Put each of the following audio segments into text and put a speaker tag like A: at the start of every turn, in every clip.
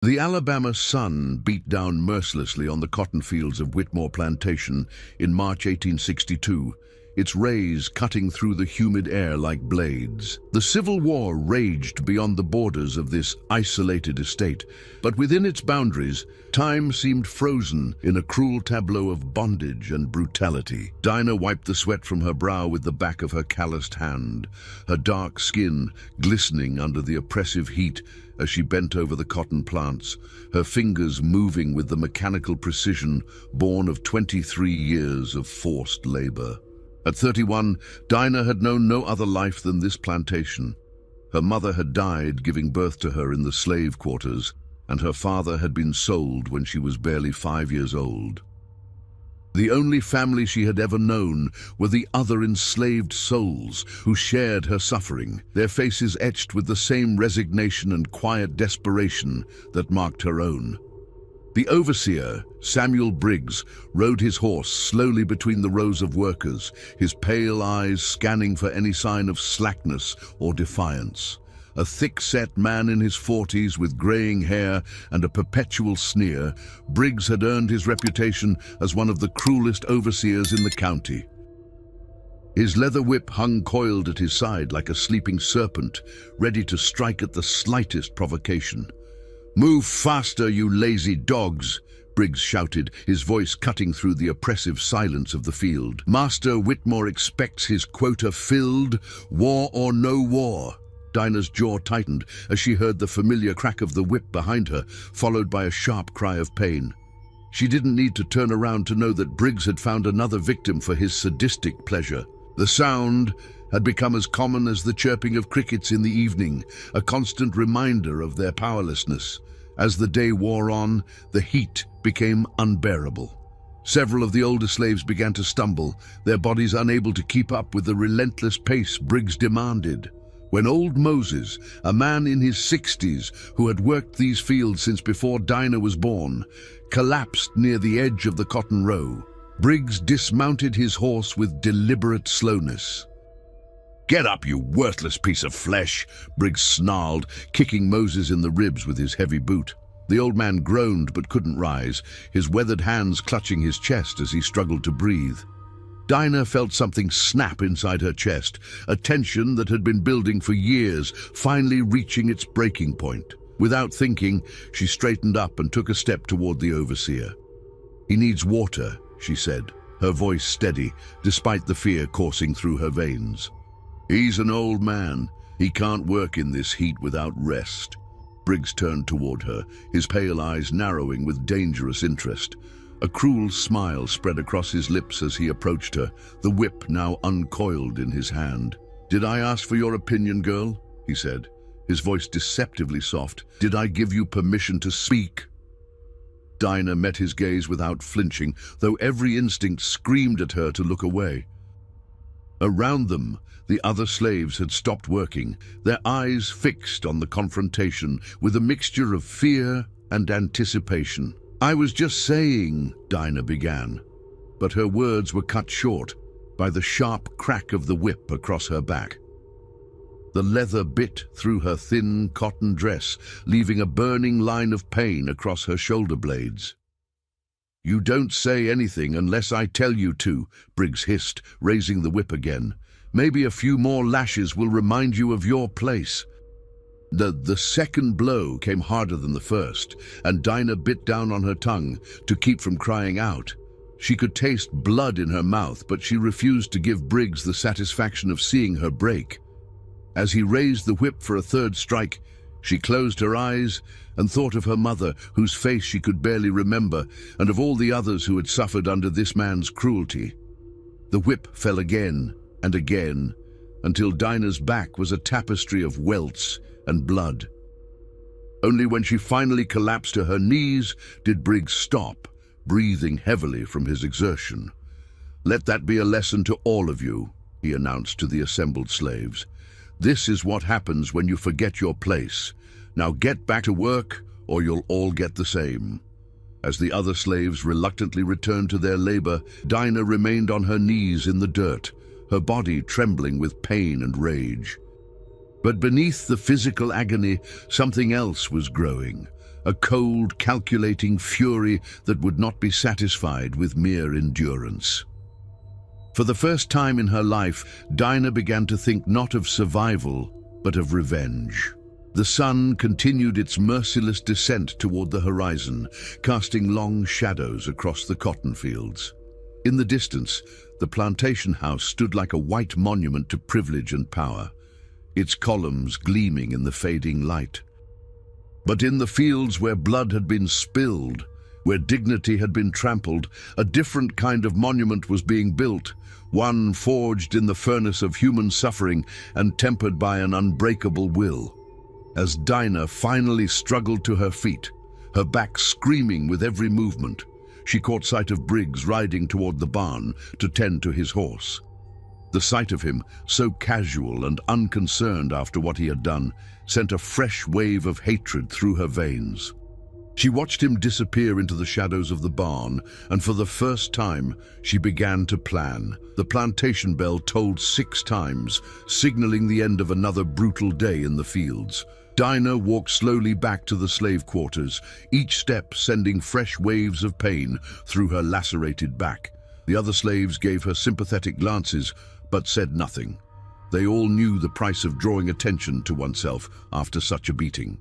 A: The Alabama sun beat down mercilessly on the cotton fields of Whitmore Plantation in March 1862, its rays cutting through the humid air like blades. The Civil War raged beyond the borders of this isolated estate, but within its boundaries, time seemed frozen in a cruel tableau of bondage and brutality. Dinah wiped the sweat from her brow with the back of her calloused hand, her dark skin glistening under the oppressive heat as she bent over the cotton plants, her fingers moving with the mechanical precision born of 23 years of forced labor. At 31, Dinah had known no other life than this plantation. Her mother had died giving birth to her in the slave quarters, and her father had been sold when she was barely 5 years old. The only family she had ever known were the other enslaved souls who shared her suffering, their faces etched with the same resignation and quiet desperation that marked her own. The overseer, Samuel Briggs, rode his horse slowly between the rows of workers, his pale eyes scanning for any sign of slackness or defiance. A thick-set man in his 40s with graying hair and a perpetual sneer, Briggs had earned his reputation as one of the cruelest overseers in the county. His leather whip hung coiled at his side like a sleeping serpent, ready to strike at the slightest provocation. "Move faster, you lazy dogs!" Briggs shouted, his voice cutting through the oppressive silence of the field. "Master Whitmore expects his quota filled, war or no war." Dinah's jaw tightened as she heard the familiar crack of the whip behind her, followed by a sharp cry of pain. She didn't need to turn around to know that Briggs had found another victim for his sadistic pleasure. The sound had become as common as the chirping of crickets in the evening, a constant reminder of their powerlessness. As the day wore on, the heat became unbearable. Several of the older slaves began to stumble, their bodies unable to keep up with the relentless pace Briggs demanded. When old Moses, a man in his 60s who had worked these fields since before Dinah was born, collapsed near the edge of the cotton row, Briggs dismounted his horse with deliberate slowness. "Get up, you worthless piece of flesh!" Briggs snarled, kicking Moses in the ribs with his heavy boot. The old man groaned but couldn't rise, his weathered hands clutching his chest as he struggled to breathe. Dinah felt something snap inside her chest, a tension that had been building for years, finally reaching its breaking point. Without thinking, she straightened up and took a step toward the overseer. "He needs water," she said, her voice steady, despite the fear coursing through her veins. "He's an old man. He can't work in this heat without rest." Briggs turned toward her, his pale eyes narrowing with dangerous interest. A cruel smile spread across his lips as he approached her, the whip now uncoiled in his hand. "Did I ask for your opinion, girl?" he said, his voice deceptively soft. "Did I give you permission to speak?" Dinah met his gaze without flinching, though every instinct screamed at her to look away. Around them, the other slaves had stopped working, their eyes fixed on the confrontation with a mixture of fear and anticipation. "I was just saying," Dinah began, but her words were cut short by the sharp crack of the whip across her back. The leather bit through her thin cotton dress, leaving a burning line of pain across her shoulder blades. "You don't say anything unless I tell you to," Briggs hissed, raising the whip again. "Maybe a few more lashes will remind you of your place." The second blow came harder than the first, and Dinah bit down on her tongue to keep from crying out. She could taste blood in her mouth, but she refused to give Briggs the satisfaction of seeing her break. As he raised the whip for a third strike, she closed her eyes and thought of her mother, whose face she could barely remember, and of all the others who had suffered under this man's cruelty. The whip fell again and again, until Dinah's back was a tapestry of welts and blood. Only when she finally collapsed to her knees did Briggs stop, breathing heavily from his exertion. "Let that be a lesson to all of you," he announced to the assembled slaves. "This is what happens when you forget your place. Now get back to work, or you'll all get the same." As the other slaves reluctantly returned to their labor, Dinah remained on her knees in the dirt, her body trembling with pain and rage. But beneath the physical agony, something else was growing, a cold, calculating fury that would not be satisfied with mere endurance. For the first time in her life, Dinah began to think not of survival, but of revenge. The sun continued its merciless descent toward the horizon, casting long shadows across the cotton fields. In the distance, the plantation house stood like a white monument to privilege and power, its columns gleaming in the fading light. But in the fields where blood had been spilled, where dignity had been trampled, a different kind of monument was being built, one forged in the furnace of human suffering and tempered by an unbreakable will. As Dinah finally struggled to her feet, her back screaming with every movement, she caught sight of Briggs riding toward the barn to tend to his horse. The sight of him, so casual and unconcerned after what he had done, sent a fresh wave of hatred through her veins. She watched him disappear into the shadows of the barn, and for the first time, she began to plan. The plantation bell tolled 6 times, signaling the end of another brutal day in the fields. Dinah walked slowly back to the slave quarters, each step sending fresh waves of pain through her lacerated back. The other slaves gave her sympathetic glances, but said nothing. They all knew the price of drawing attention to oneself after such a beating.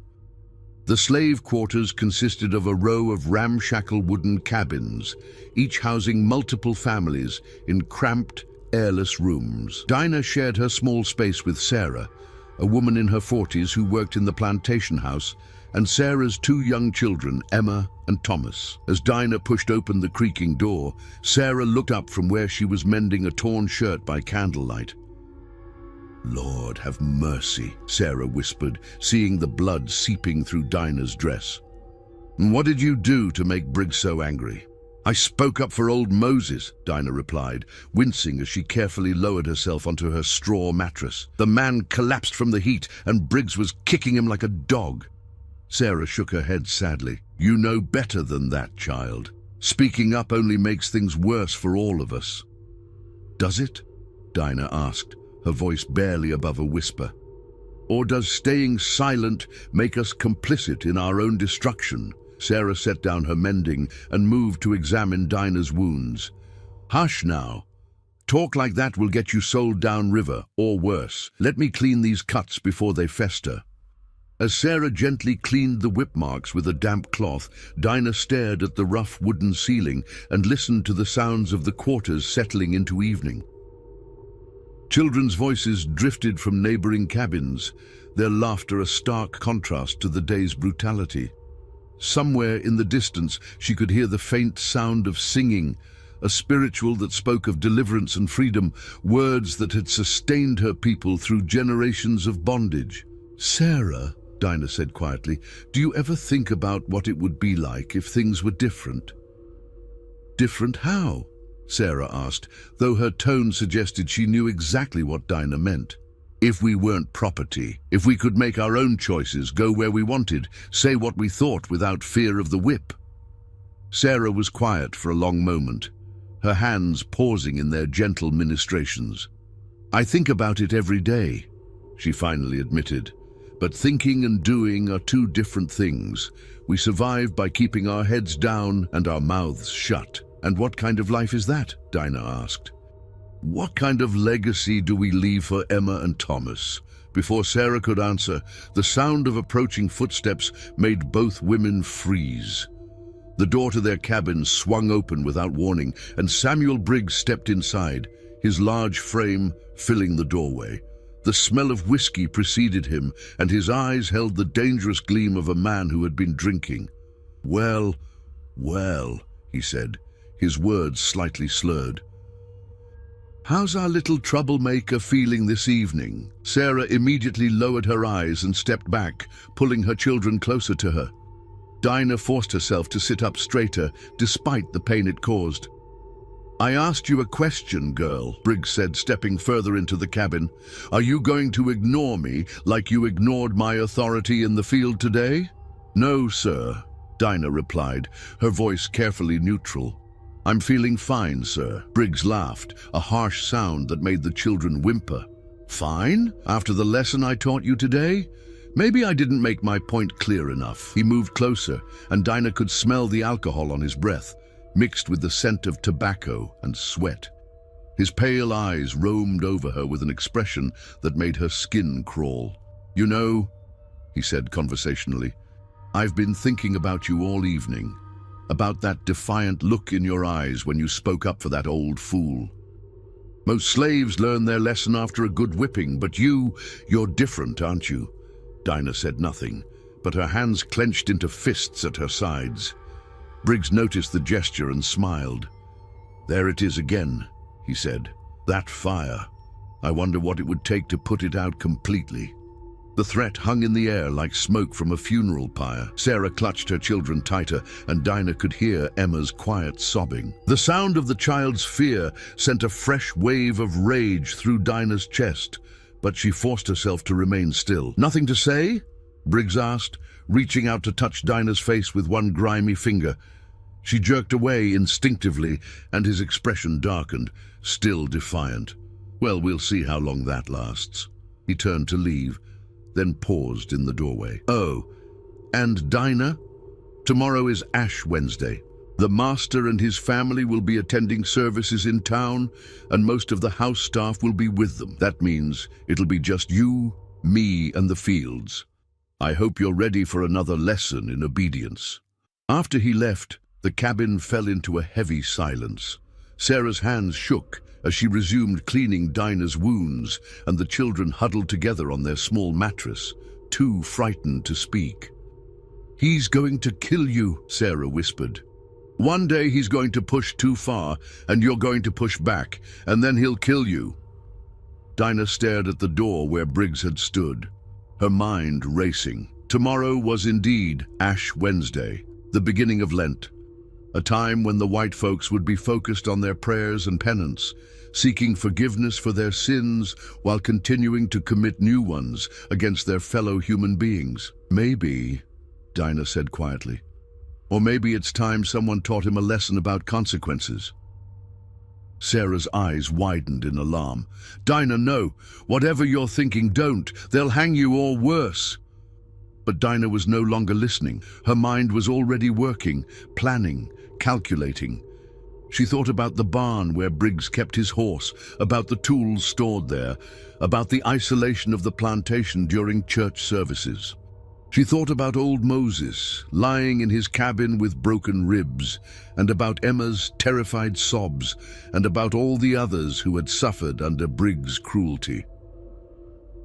A: The slave quarters consisted of a row of ramshackle wooden cabins, each housing multiple families in cramped, airless rooms. Dinah shared her small space with Sarah, a woman in her 40s who worked in the plantation house, and Sarah's 2 young children, Emma and Thomas. As Dinah pushed open the creaking door, Sarah looked up from where she was mending a torn shirt by candlelight. "Lord, have mercy," Sarah whispered, seeing the blood seeping through Dinah's dress. "What did you do to make Briggs so angry?" "I spoke up for old Moses," Dinah replied, wincing as she carefully lowered herself onto her straw mattress. "The man collapsed from the heat, and Briggs was kicking him like a dog." Sarah shook her head sadly. "You know better than that, child. Speaking up only makes things worse for all of us." "Does it?" Dinah asked, her voice barely above a whisper. "Or does staying silent make us complicit in our own destruction?" Sarah set down her mending and moved to examine Dinah's wounds. "Hush now. Talk like that will get you sold down river, or worse. Let me clean these cuts before they fester." As Sarah gently cleaned the whip marks with a damp cloth, Dinah stared at the rough wooden ceiling and listened to the sounds of the quarters settling into evening. Children's voices drifted from neighboring cabins, their laughter a stark contrast to the day's brutality. Somewhere in the distance, she could hear the faint sound of singing, a spiritual that spoke of deliverance and freedom, words that had sustained her people through generations of bondage. "Sarah," Dinah said quietly, "do you ever think about what it would be like if things were different?" "Different how?" Sarah asked, though her tone suggested she knew exactly what Dinah meant. "If we weren't property, if we could make our own choices, go where we wanted, say what we thought without fear of the whip." Sarah was quiet for a long moment, her hands pausing in their gentle ministrations. "I think about it every day," she finally admitted. "But thinking and doing are 2 different things. We survive by keeping our heads down and our mouths shut." "And what kind of life is that?" Dinah asked. "What kind of legacy do we leave for Emma and Thomas?" Before Sarah could answer, the sound of approaching footsteps made both women freeze. The door to their cabin swung open without warning, and Samuel Briggs stepped inside, his large frame filling the doorway. The smell of whiskey preceded him, and his eyes held the dangerous gleam of a man who had been drinking. "Well, well," he said, his words slightly slurred. "How's our little troublemaker feeling this evening?" Sarah immediately lowered her eyes and stepped back, pulling her children closer to her. Dinah forced herself to sit up straighter, despite the pain it caused. "I asked you a question, girl," Briggs said, stepping further into the cabin. "Are you going to ignore me like you ignored my authority in the field today?" "No, sir," Dinah replied, her voice carefully neutral. "I'm feeling fine, sir." Briggs laughed, a harsh sound that made the children whimper. "Fine? After the lesson I taught you today? Maybe I didn't make my point clear enough. He moved closer, and Dinah could smell the alcohol on his breath, mixed with the scent of tobacco and sweat. His pale eyes roamed over her with an expression that made her skin crawl. "You know," he said conversationally, "I've been thinking about you all evening, about that defiant look in your eyes when you spoke up for that old fool. Most slaves learn their lesson after a good whipping, but you're different, aren't you?" Dinah said nothing, but her hands clenched into fists at her sides. Briggs noticed the gesture and smiled. "There it is again," he said. "That fire. I wonder what it would take to put it out completely." The threat hung in the air like smoke from a funeral pyre. Sarah clutched her children tighter, and Dinah could hear Emma's quiet sobbing. The sound of the child's fear sent a fresh wave of rage through Dinah's chest, but she forced herself to remain still. "Nothing to say?" Briggs asked, reaching out to touch Dinah's face with one grimy finger. She jerked away instinctively, and his expression darkened, still defiant. "Well, we'll see how long that lasts." He turned to leave, then paused in the doorway. "Oh, and Dinah? Tomorrow is Ash Wednesday. The master and his family will be attending services in town, and most of the house staff will be with them. That means it'll be just you, me, and the Fields. I hope you're ready for another lesson in obedience." After he left, the cabin fell into a heavy silence. Sarah's hands shook as she resumed cleaning Dinah's wounds, and the children huddled together on their small mattress, too frightened to speak. "He's going to kill you," Sarah whispered. "One day he's going to push too far, and you're going to push back, and then he'll kill you." Dinah stared at the door where Briggs had stood, her mind racing. Tomorrow was indeed Ash Wednesday, the beginning of Lent, a time when the white folks would be focused on their prayers and penance, seeking forgiveness for their sins while continuing to commit new ones against their fellow human beings. "Maybe," Dinah said quietly, "or maybe it's time someone taught him a lesson about consequences." Sarah's eyes widened in alarm. "Dinah, no! Whatever you're thinking, don't! They'll hang you or worse!" But Dinah was no longer listening. Her mind was already working, planning, calculating. She thought about the barn where Briggs kept his horse, about the tools stored there, about the isolation of the plantation during church services. She thought about old Moses, lying in his cabin with broken ribs, and about Emma's terrified sobs, and about all the others who had suffered under Briggs' cruelty.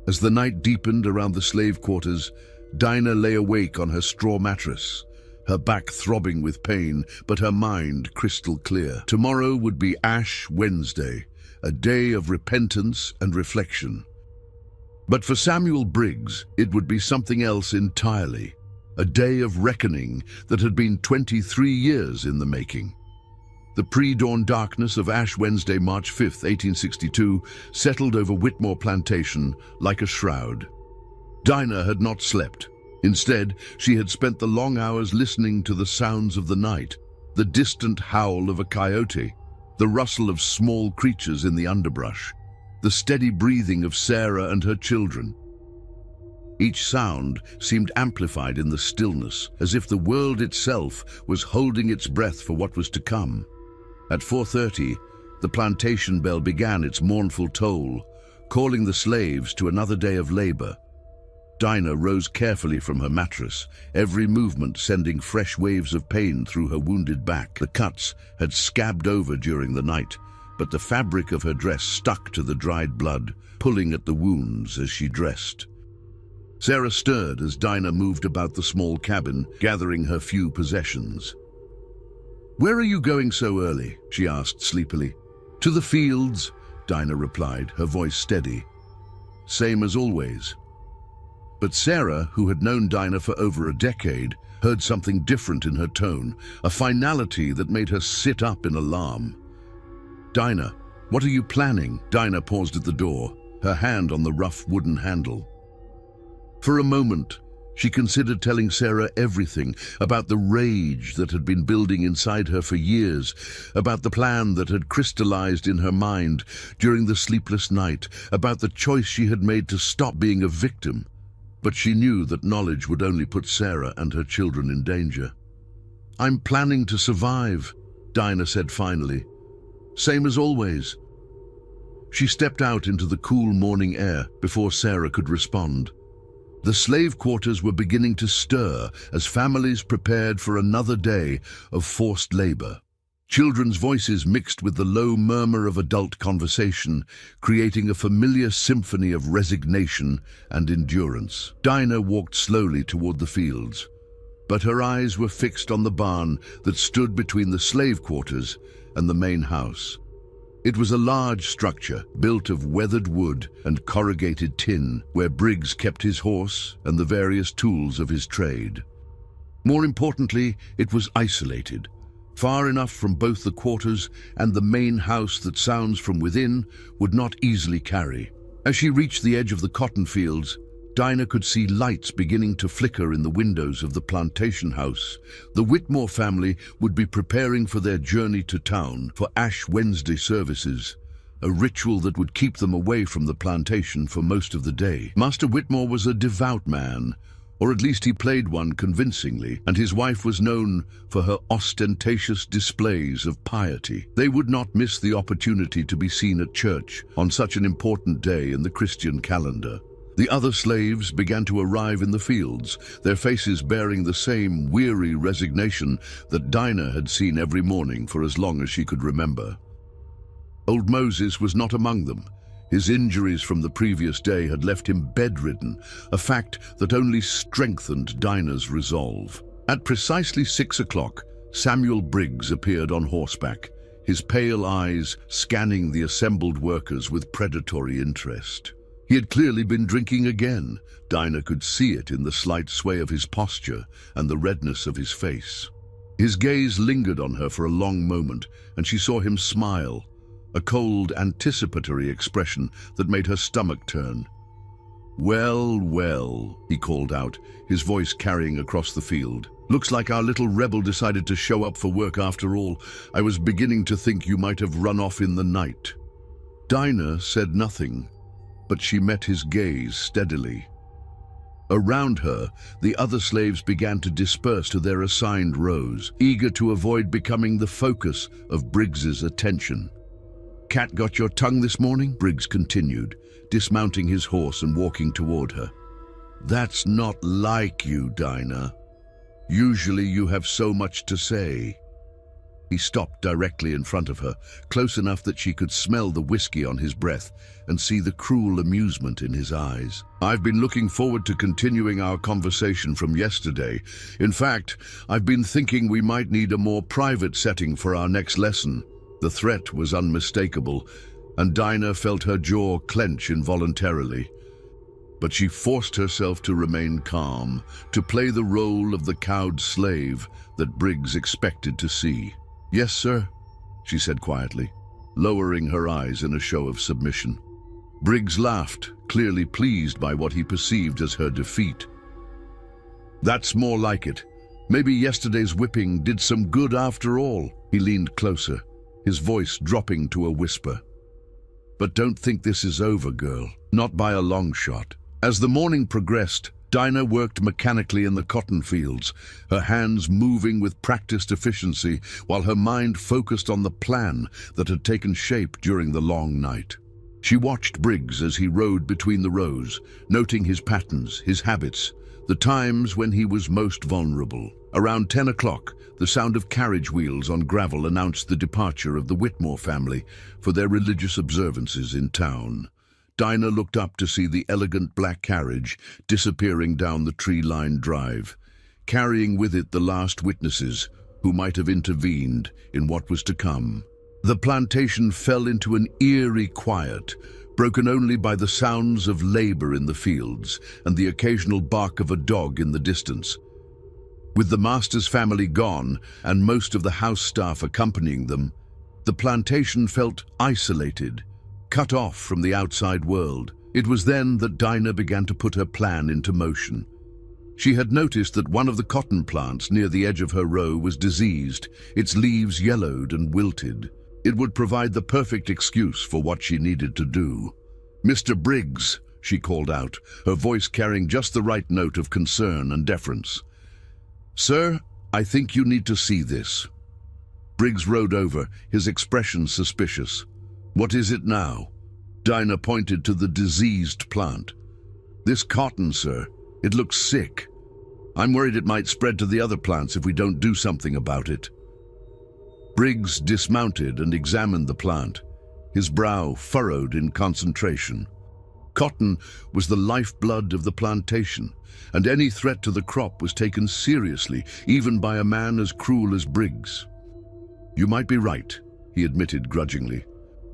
A: As the night deepened around the slave quarters, Dinah lay awake on her straw mattress, her back throbbing with pain, but her mind crystal clear. Tomorrow would be Ash Wednesday, a day of repentance and reflection. But for Samuel Briggs, it would be something else entirely, a day of reckoning that had been 23 years in the making. The pre-dawn darkness of Ash Wednesday, March 5, 1862, settled over Whitmore Plantation like a shroud. Dinah had not slept. Instead, she had spent the long hours listening to the sounds of the night, the distant howl of a coyote, the rustle of small creatures in the underbrush, the steady breathing of Sarah and her children. Each sound seemed amplified in the stillness, as if the world itself was holding its breath for what was to come. At 4:30, the plantation bell began its mournful toll, calling the slaves to another day of labor. Dinah rose carefully from her mattress, every movement sending fresh waves of pain through her wounded back. The cuts had scabbed over during the night, but the fabric of her dress stuck to the dried blood, pulling at the wounds as she dressed. Sarah stirred as Dinah moved about the small cabin, gathering her few possessions. "Where are you going so early?" she asked sleepily. "To the fields," Dinah replied, her voice steady. "Same as always." But Sarah, who had known Dinah for over a decade, heard something different in her tone, a finality that made her sit up in alarm. "Dinah, what are you planning?" Dinah paused at the door, her hand on the rough wooden handle. For a moment, she considered telling Sarah everything about the rage that had been building inside her for years, about the plan that had crystallized in her mind during the sleepless night, about the choice she had made to stop being a victim. but she knew that knowledge would only put Sarah and her children in danger. "I'm planning to survive," Dinah said finally. "Same as always." She stepped out into the cool morning air before Sarah could respond. The slave quarters were beginning to stir as families prepared for another day of forced labor. Children's voices mixed with the low murmur of adult conversation, creating a familiar symphony of resignation and endurance. Dinah walked slowly toward the fields, but her eyes were fixed on the barn that stood between the slave quarters and the main house. It was a large structure built of weathered wood and corrugated tin, where Briggs kept his horse and the various tools of his trade. More importantly, it was isolated, far enough from both the quarters and the main house that sounds from within would not easily carry. As she reached the edge of the cotton fields, Dinah could see lights beginning to flicker in the windows of the plantation house. The Whitmore family would be preparing for their journey to town for Ash Wednesday services, a ritual that would keep them away from the plantation for most of the day. Master Whitmore was a devout man, or at least he played one convincingly, and his wife was known for her ostentatious displays of piety. They would not miss the opportunity to be seen at church on such an important day in the Christian calendar. The other slaves began to arrive in the fields, their faces bearing the same weary resignation that Dinah had seen every morning for as long as she could remember. Old Moses was not among them. His injuries from the previous day had left him bedridden, a fact that only strengthened Dinah's resolve. At precisely 6 o'clock, Samuel Briggs appeared on horseback, his pale eyes scanning the assembled workers with predatory interest. He had clearly been drinking again. Dinah could see it in the slight sway of his posture and the redness of his face. His gaze lingered on her for a long moment, and she saw him smile, a cold, anticipatory expression that made her stomach turn. "Well, well," he called out, his voice carrying across the field. "Looks like our little rebel decided to show up for work after all. I was beginning to think you might have run off in the night." Dinah said nothing, but she met his gaze steadily. Around her, the other slaves began to disperse to their assigned rows, eager to avoid becoming the focus of Briggs's attention. "Cat got your tongue this morning?" Briggs continued, dismounting his horse and walking toward her. "That's not like you, Dinah. Usually you have so much to say." He stopped directly in front of her, close enough that she could smell the whiskey on his breath and see the cruel amusement in his eyes. "I've been looking forward to continuing our conversation from yesterday. In fact, I've been thinking we might need a more private setting for our next lesson." The threat was unmistakable, and Dinah felt her jaw clench involuntarily. But she forced herself to remain calm, to play the role of the cowed slave that Briggs expected to see. "Yes, sir," she said quietly, lowering her eyes in a show of submission. Briggs laughed, clearly pleased by what he perceived as her defeat. "That's more like it. Maybe yesterday's whipping did some good after all." He leaned closer, his voice dropping to a whisper. "But don't think this is over, girl. Not by a long shot." As the morning progressed, Dinah worked mechanically in the cotton fields, her hands moving with practiced efficiency while her mind focused on the plan that had taken shape during the long night. She watched Briggs as he rode between the rows, noting his patterns, his habits, the times when he was most vulnerable. Around 10 o'clock, the sound of carriage wheels on gravel announced the departure of the Whitmore family for their religious observances in town. Dinah looked up to see the elegant black carriage disappearing down the tree-lined drive, carrying with it the last witnesses who might have intervened in what was to come. The plantation fell into an eerie quiet, broken only by the sounds of labor in the fields and the occasional bark of a dog in the distance. With the master's family gone and most of the house staff accompanying them, the plantation felt isolated, cut off from the outside world. It was then that Dinah began to put her plan into motion. She had noticed that one of the cotton plants near the edge of her row was diseased, its leaves yellowed and wilted. It would provide the perfect excuse for what she needed to do. "Mr. Briggs," she called out, her voice carrying just the right note of concern and deference. "Sir, I think you need to see this." Briggs rode over, his expression suspicious. "What is it now?" Dinah pointed to the diseased plant. "This cotton, sir. It looks sick. I'm worried it might spread to the other plants if we don't do something about it." Briggs dismounted and examined the plant, his brow furrowed in concentration. Cotton was the lifeblood of the plantation, and any threat to the crop was taken seriously, even by a man as cruel as Briggs. "You might be right," he admitted grudgingly.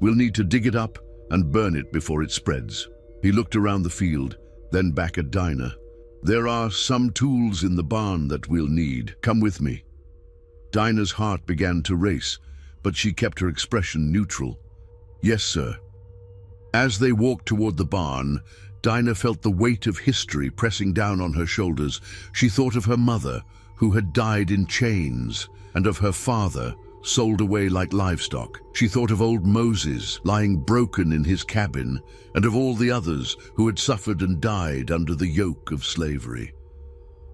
A: "We'll need to dig it up and burn it before it spreads." He looked around the field, then back at Dinah. "There are some tools in the barn that we'll need. Come with me." Dinah's heart began to race, but she kept her expression neutral. "Yes, sir." As they walked toward the barn, Dinah felt the weight of history pressing down on her shoulders. She thought of her mother, who had died in chains, and of her father, sold away like livestock. She thought of old Moses, lying broken in his cabin, and of all the others who had suffered and died under the yoke of slavery.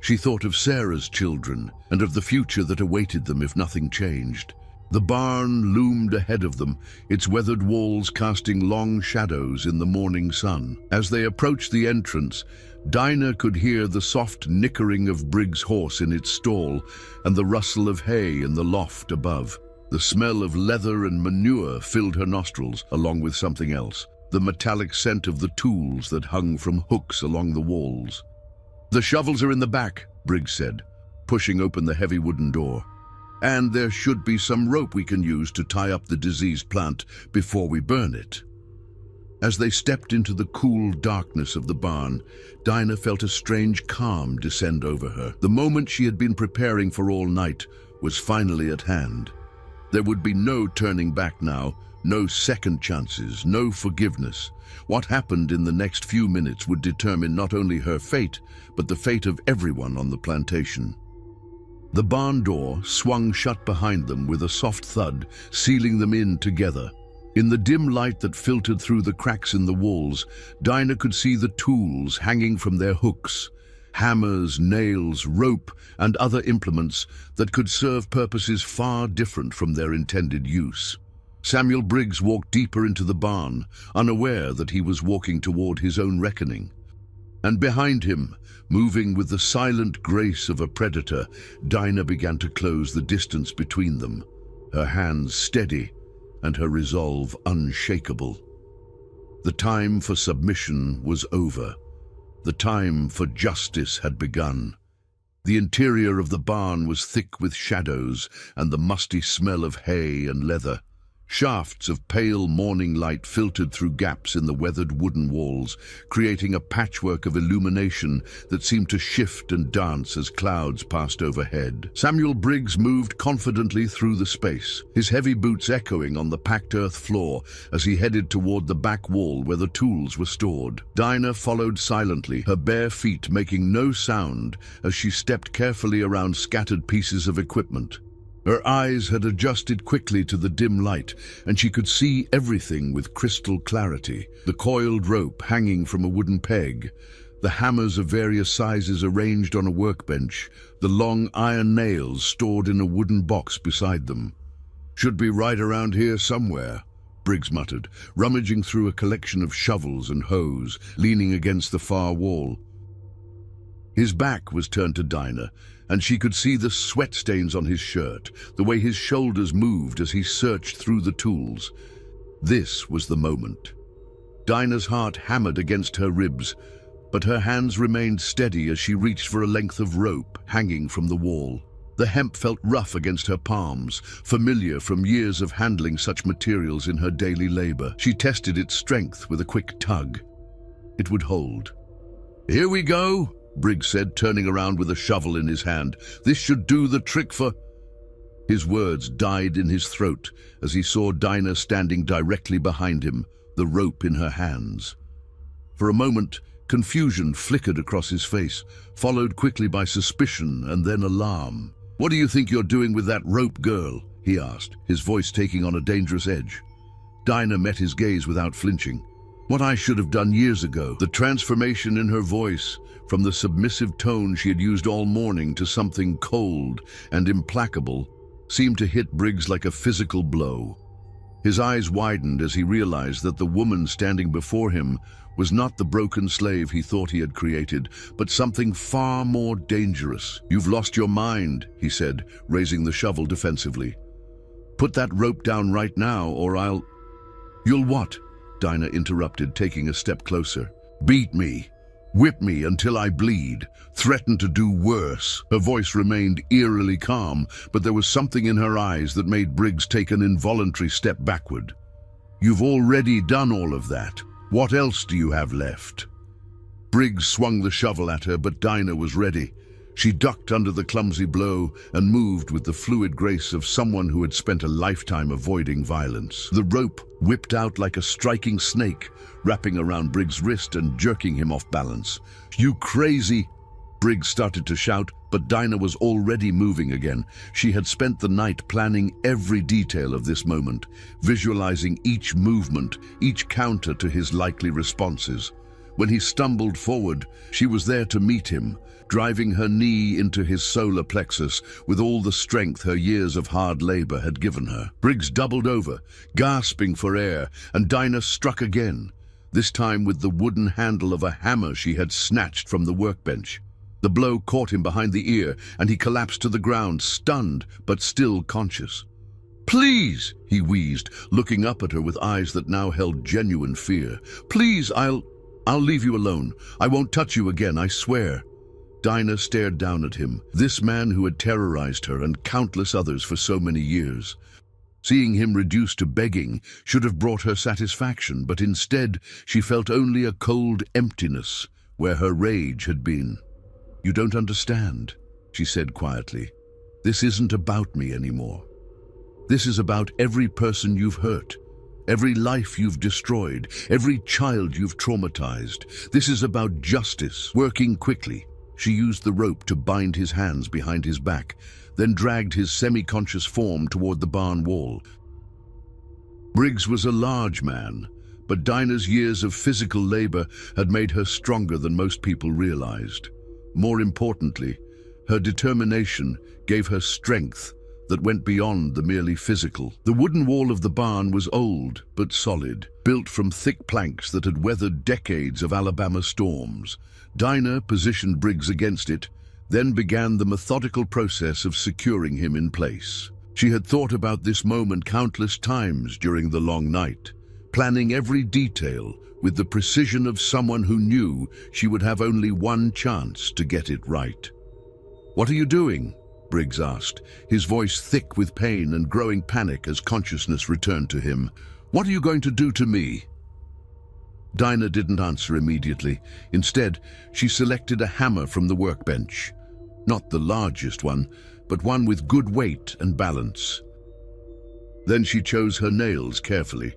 A: She thought of Sarah's children, and of the future that awaited them if nothing changed. The barn loomed ahead of them, its weathered walls casting long shadows in the morning sun. As they approached the entrance, Dinah could hear the soft nickering of Briggs' horse in its stall and the rustle of hay in the loft above. The smell of leather and manure filled her nostrils, along with something else, the metallic scent of the tools that hung from hooks along the walls. "The shovels are in the back," Briggs said, pushing open the heavy wooden door. "And there should be some rope we can use to tie up the diseased plant before we burn it." As they stepped into the cool darkness of the barn, Dinah felt a strange calm descend over her. The moment she had been preparing for all night was finally at hand. There would be no turning back now, no second chances, no forgiveness. What happened in the next few minutes would determine not only her fate, but the fate of everyone on the plantation. The barn door swung shut behind them with a soft thud, sealing them in together. In the dim light that filtered through the cracks in the walls, Dinah could see the tools hanging from their hooks, hammers, nails, rope, and other implements that could serve purposes far different from their intended use. Samuel Briggs walked deeper into the barn, unaware that he was walking toward his own reckoning. And behind him, moving with the silent grace of a predator, Dinah began to close the distance between them, her hands steady and her resolve unshakable. The time for submission was over. The time for justice had begun. The interior of the barn was thick with shadows and the musty smell of hay and leather. Shafts of pale morning light filtered through gaps in the weathered wooden walls, creating a patchwork of illumination that seemed to shift and dance as clouds passed overhead. Samuel Briggs moved confidently through the space, his heavy boots echoing on the packed earth floor as he headed toward the back wall where the tools were stored. Dinah followed silently, her bare feet making no sound as she stepped carefully around scattered pieces of equipment. Her eyes had adjusted quickly to the dim light, and she could see everything with crystal clarity. The coiled rope hanging from a wooden peg, the hammers of various sizes arranged on a workbench, the long iron nails stored in a wooden box beside them. "Should be right around here somewhere," Briggs muttered, rummaging through a collection of shovels and hoes, leaning against the far wall. His back was turned to Dinah, and she could see the sweat stains on his shirt, the way his shoulders moved as he searched through the tools. This was the moment. Dinah's heart hammered against her ribs, but her hands remained steady as she reached for a length of rope hanging from the wall. The hemp felt rough against her palms, familiar from years of handling such materials in her daily labor. She tested its strength with a quick tug. It would hold. "Here we go," Briggs said, turning around with a shovel in his hand. "This should do the trick for—" His words died in his throat as he saw Dinah standing directly behind him, the rope in her hands. For a moment, confusion flickered across his face, followed quickly by suspicion and then alarm. "What do you think you're doing with that rope, girl?" he asked, his voice taking on a dangerous edge. Dinah met his gaze without flinching. What I should have done years ago. The transformation in her voice, from the submissive tone she had used all morning to something cold and implacable, seemed to hit Briggs like a physical blow. His eyes widened as he realized that the woman standing before him was not the broken slave he thought he had created, but something far more dangerous. "You've lost your mind," he said, raising the shovel defensively. "Put that rope down right now, or I'll—" "You'll what?" Dinah interrupted, taking a step closer. "Beat me. Whip me until I bleed. Threaten to do worse." Her voice remained eerily calm, but there was something in her eyes that made Briggs take an involuntary step backward. "You've already done all of that. What else do you have left?" Briggs swung the shovel at her, but Dinah was ready. She ducked under the clumsy blow and moved with the fluid grace of someone who had spent a lifetime avoiding violence. The rope whipped out like a striking snake, wrapping around Briggs' wrist and jerking him off balance. "You crazy!" Briggs started to shout, but Dinah was already moving again. She had spent the night planning every detail of this moment, visualizing each movement, each counter to his likely responses. When he stumbled forward, she was there to meet him, driving her knee into his solar plexus with all the strength her years of hard labor had given her. Briggs doubled over, gasping for air, and Dinah struck again, this time with the wooden handle of a hammer she had snatched from the workbench. The blow caught him behind the ear, and he collapsed to the ground, stunned but still conscious. "Please," he wheezed, looking up at her with eyes that now held genuine fear. "Please, I'll leave you alone. I won't touch you again, I swear." Dinah stared down at him, this man who had terrorized her and countless others for so many years. Seeing him reduced to begging should have brought her satisfaction, but instead she felt only a cold emptiness where her rage had been. "You don't understand," she said quietly. "This isn't about me anymore. This is about every person you've hurt, every life you've destroyed, every child you've traumatized. This is about justice, working quickly." She used the rope to bind his hands behind his back, then dragged his semi-conscious form toward the barn wall. Briggs was a large man, but Dinah's years of physical labor had made her stronger than most people realized. More importantly, her determination gave her strength that went beyond the merely physical. The wooden wall of the barn was old but solid, built from thick planks that had weathered decades of Alabama storms. Dinah positioned Briggs against it, then began the methodical process of securing him in place. She had thought about this moment countless times during the long night, planning every detail with the precision of someone who knew she would have only one chance to get it right. "What are you doing?" Briggs asked, his voice thick with pain and growing panic as consciousness returned to him. "What are you going to do to me?" Dinah didn't answer immediately. Instead, she selected a hammer from the workbench. Not the largest one, but one with good weight and balance. Then she chose her nails carefully,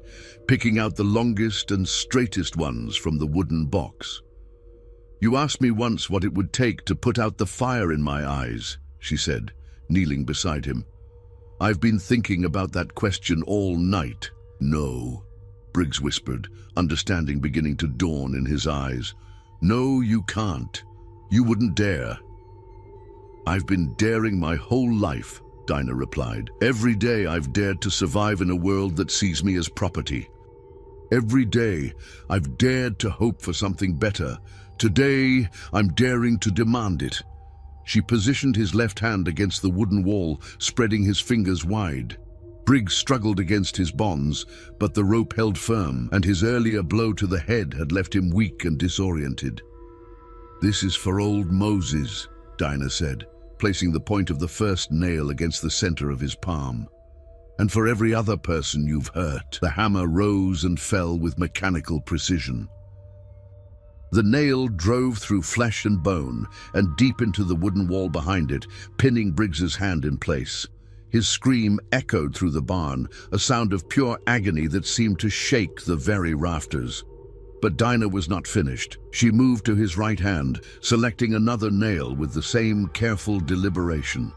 A: picking out the longest and straightest ones from the wooden box. "You asked me once what it would take to put out the fire in my eyes," she said, kneeling beside him. "I've been thinking about that question all night." "No," Briggs whispered, understanding beginning to dawn in his eyes. "No, you can't. You wouldn't dare." "I've been daring my whole life," Dinah replied. "Every day I've dared to survive in a world that sees me as property. Every day I've dared to hope for something better. Today I'm daring to demand it." She positioned his left hand against the wooden wall, spreading his fingers wide. Briggs struggled against his bonds, but the rope held firm, and his earlier blow to the head had left him weak and disoriented. "This is for old Moses," Dinah said, placing the point of the first nail against the center of his palm. "And for every other person you've hurt." The hammer rose and fell with mechanical precision. The nail drove through flesh and bone and deep into the wooden wall behind it, pinning Briggs's hand in place. His scream echoed through the barn, a sound of pure agony that seemed to shake the very rafters. But Dinah was not finished. She moved to his right hand, selecting another nail with the same careful deliberation.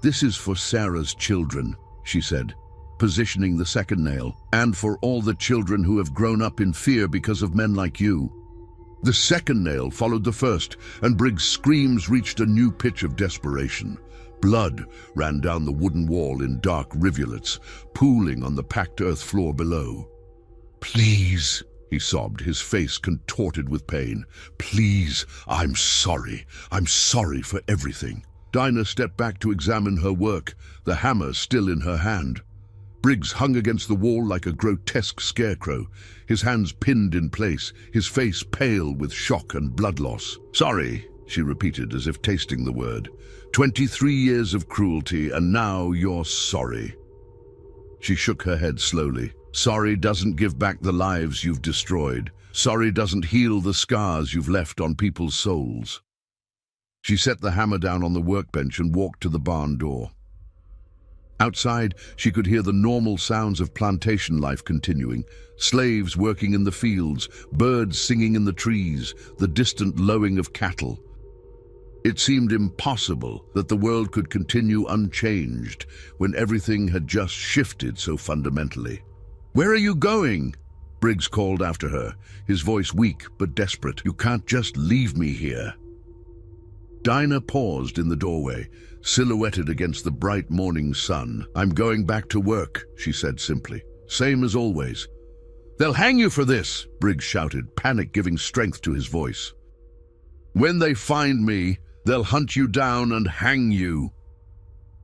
A: "This is for Sarah's children," she said, positioning the second nail. "And for all the children who have grown up in fear because of men like you." The second nail followed the first, and Briggs' screams reached a new pitch of desperation. Blood ran down the wooden wall in dark rivulets, pooling on the packed earth floor below. "Please," he sobbed, his face contorted with pain. "Please, I'm sorry. I'm sorry for everything." Dinah stepped back to examine her work, the hammer still in her hand. Briggs hung against the wall like a grotesque scarecrow, his hands pinned in place, his face pale with shock and blood loss. "Sorry," she repeated as if tasting the word. 23 years of cruelty, and now you're sorry." She shook her head slowly. "Sorry doesn't give back the lives you've destroyed. Sorry doesn't heal the scars you've left on people's souls." She set the hammer down on the workbench and walked to the barn door. Outside, she could hear the normal sounds of plantation life continuing. Slaves working in the fields, birds singing in the trees, the distant lowing of cattle. It seemed impossible that the world could continue unchanged when everything had just shifted so fundamentally. "Where are you going?" Briggs called after her, his voice weak but desperate. "You can't just leave me here." Dinah paused in the doorway, silhouetted against the bright morning sun. "I'm going back to work," she said simply. "Same as always." "They'll hang you for this," Briggs shouted, panic giving strength to his voice. "When they find me, they'll hunt you down and hang you."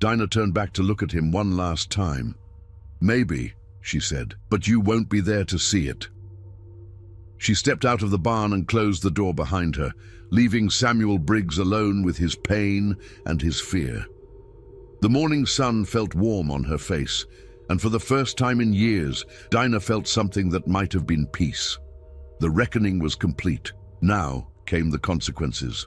A: Dinah turned back to look at him one last time. "Maybe," she said, "but you won't be there to see it." She stepped out of the barn and closed the door behind her, leaving Samuel Briggs alone with his pain and his fear. The morning sun felt warm on her face, and for the first time in years, Dinah felt something that might have been peace. The reckoning was complete. Now came the consequences.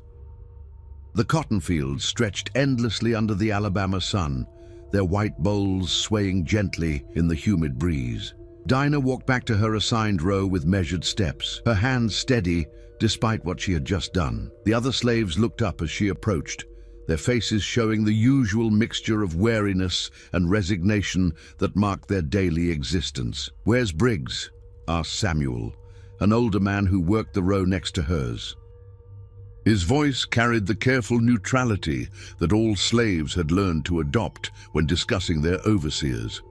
A: The cotton fields stretched endlessly under the Alabama sun, their white bowls swaying gently in the humid breeze. Dinah walked back to her assigned row with measured steps, her hands steady despite what she had just done. The other slaves looked up as she approached, their faces showing the usual mixture of wariness and resignation that marked their daily existence. "Where's Briggs?" asked Samuel, an older man who worked the row next to hers. His voice carried the careful neutrality that all slaves had learned to adopt when discussing their overseers.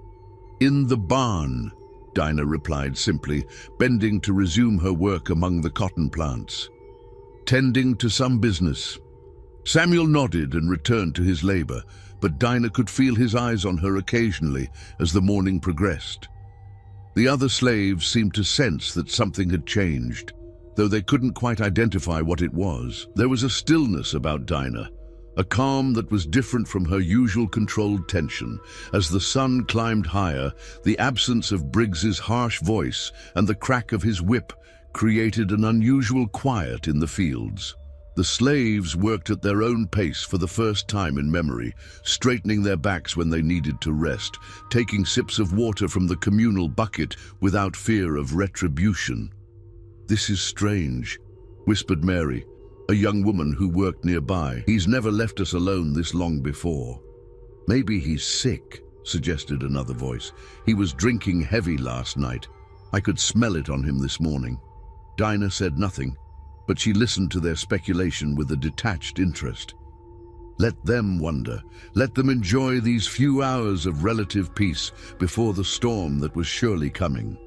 A: "In the barn," Dinah replied simply, bending to resume her work among the cotton plants. "Tending to some business." Samuel nodded and returned to his labor, but Dinah could feel his eyes on her occasionally as the morning progressed. The other slaves seemed to sense that something had changed, though they couldn't quite identify what it was. There was a stillness about Dinah, a calm that was different from her usual controlled tension. As the sun climbed higher, the absence of Briggs's harsh voice and the crack of his whip created an unusual quiet in the fields. The slaves worked at their own pace for the first time in memory, straightening their backs when they needed to rest, taking sips of water from the communal bucket without fear of retribution. "This is strange," whispered Mary, a young woman who worked nearby. "He's never left us alone this long before." "Maybe he's sick," suggested another voice. "He was drinking heavy last night. I could smell it on him this morning." Dinah said nothing, but she listened to their speculation with a detached interest. Let them wonder. Let them enjoy these few hours of relative peace before the storm that was surely coming.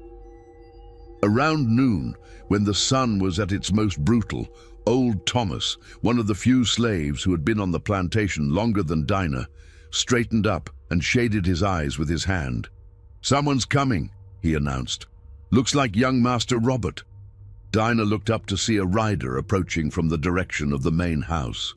A: Around noon, when the sun was at its most brutal, old Thomas, one of the few slaves who had been on the plantation longer than Dinah, straightened up and shaded his eyes with his hand. "Someone's coming," he announced. "Looks like young Master Robert." Dinah looked up to see a rider approaching from the direction of the main house.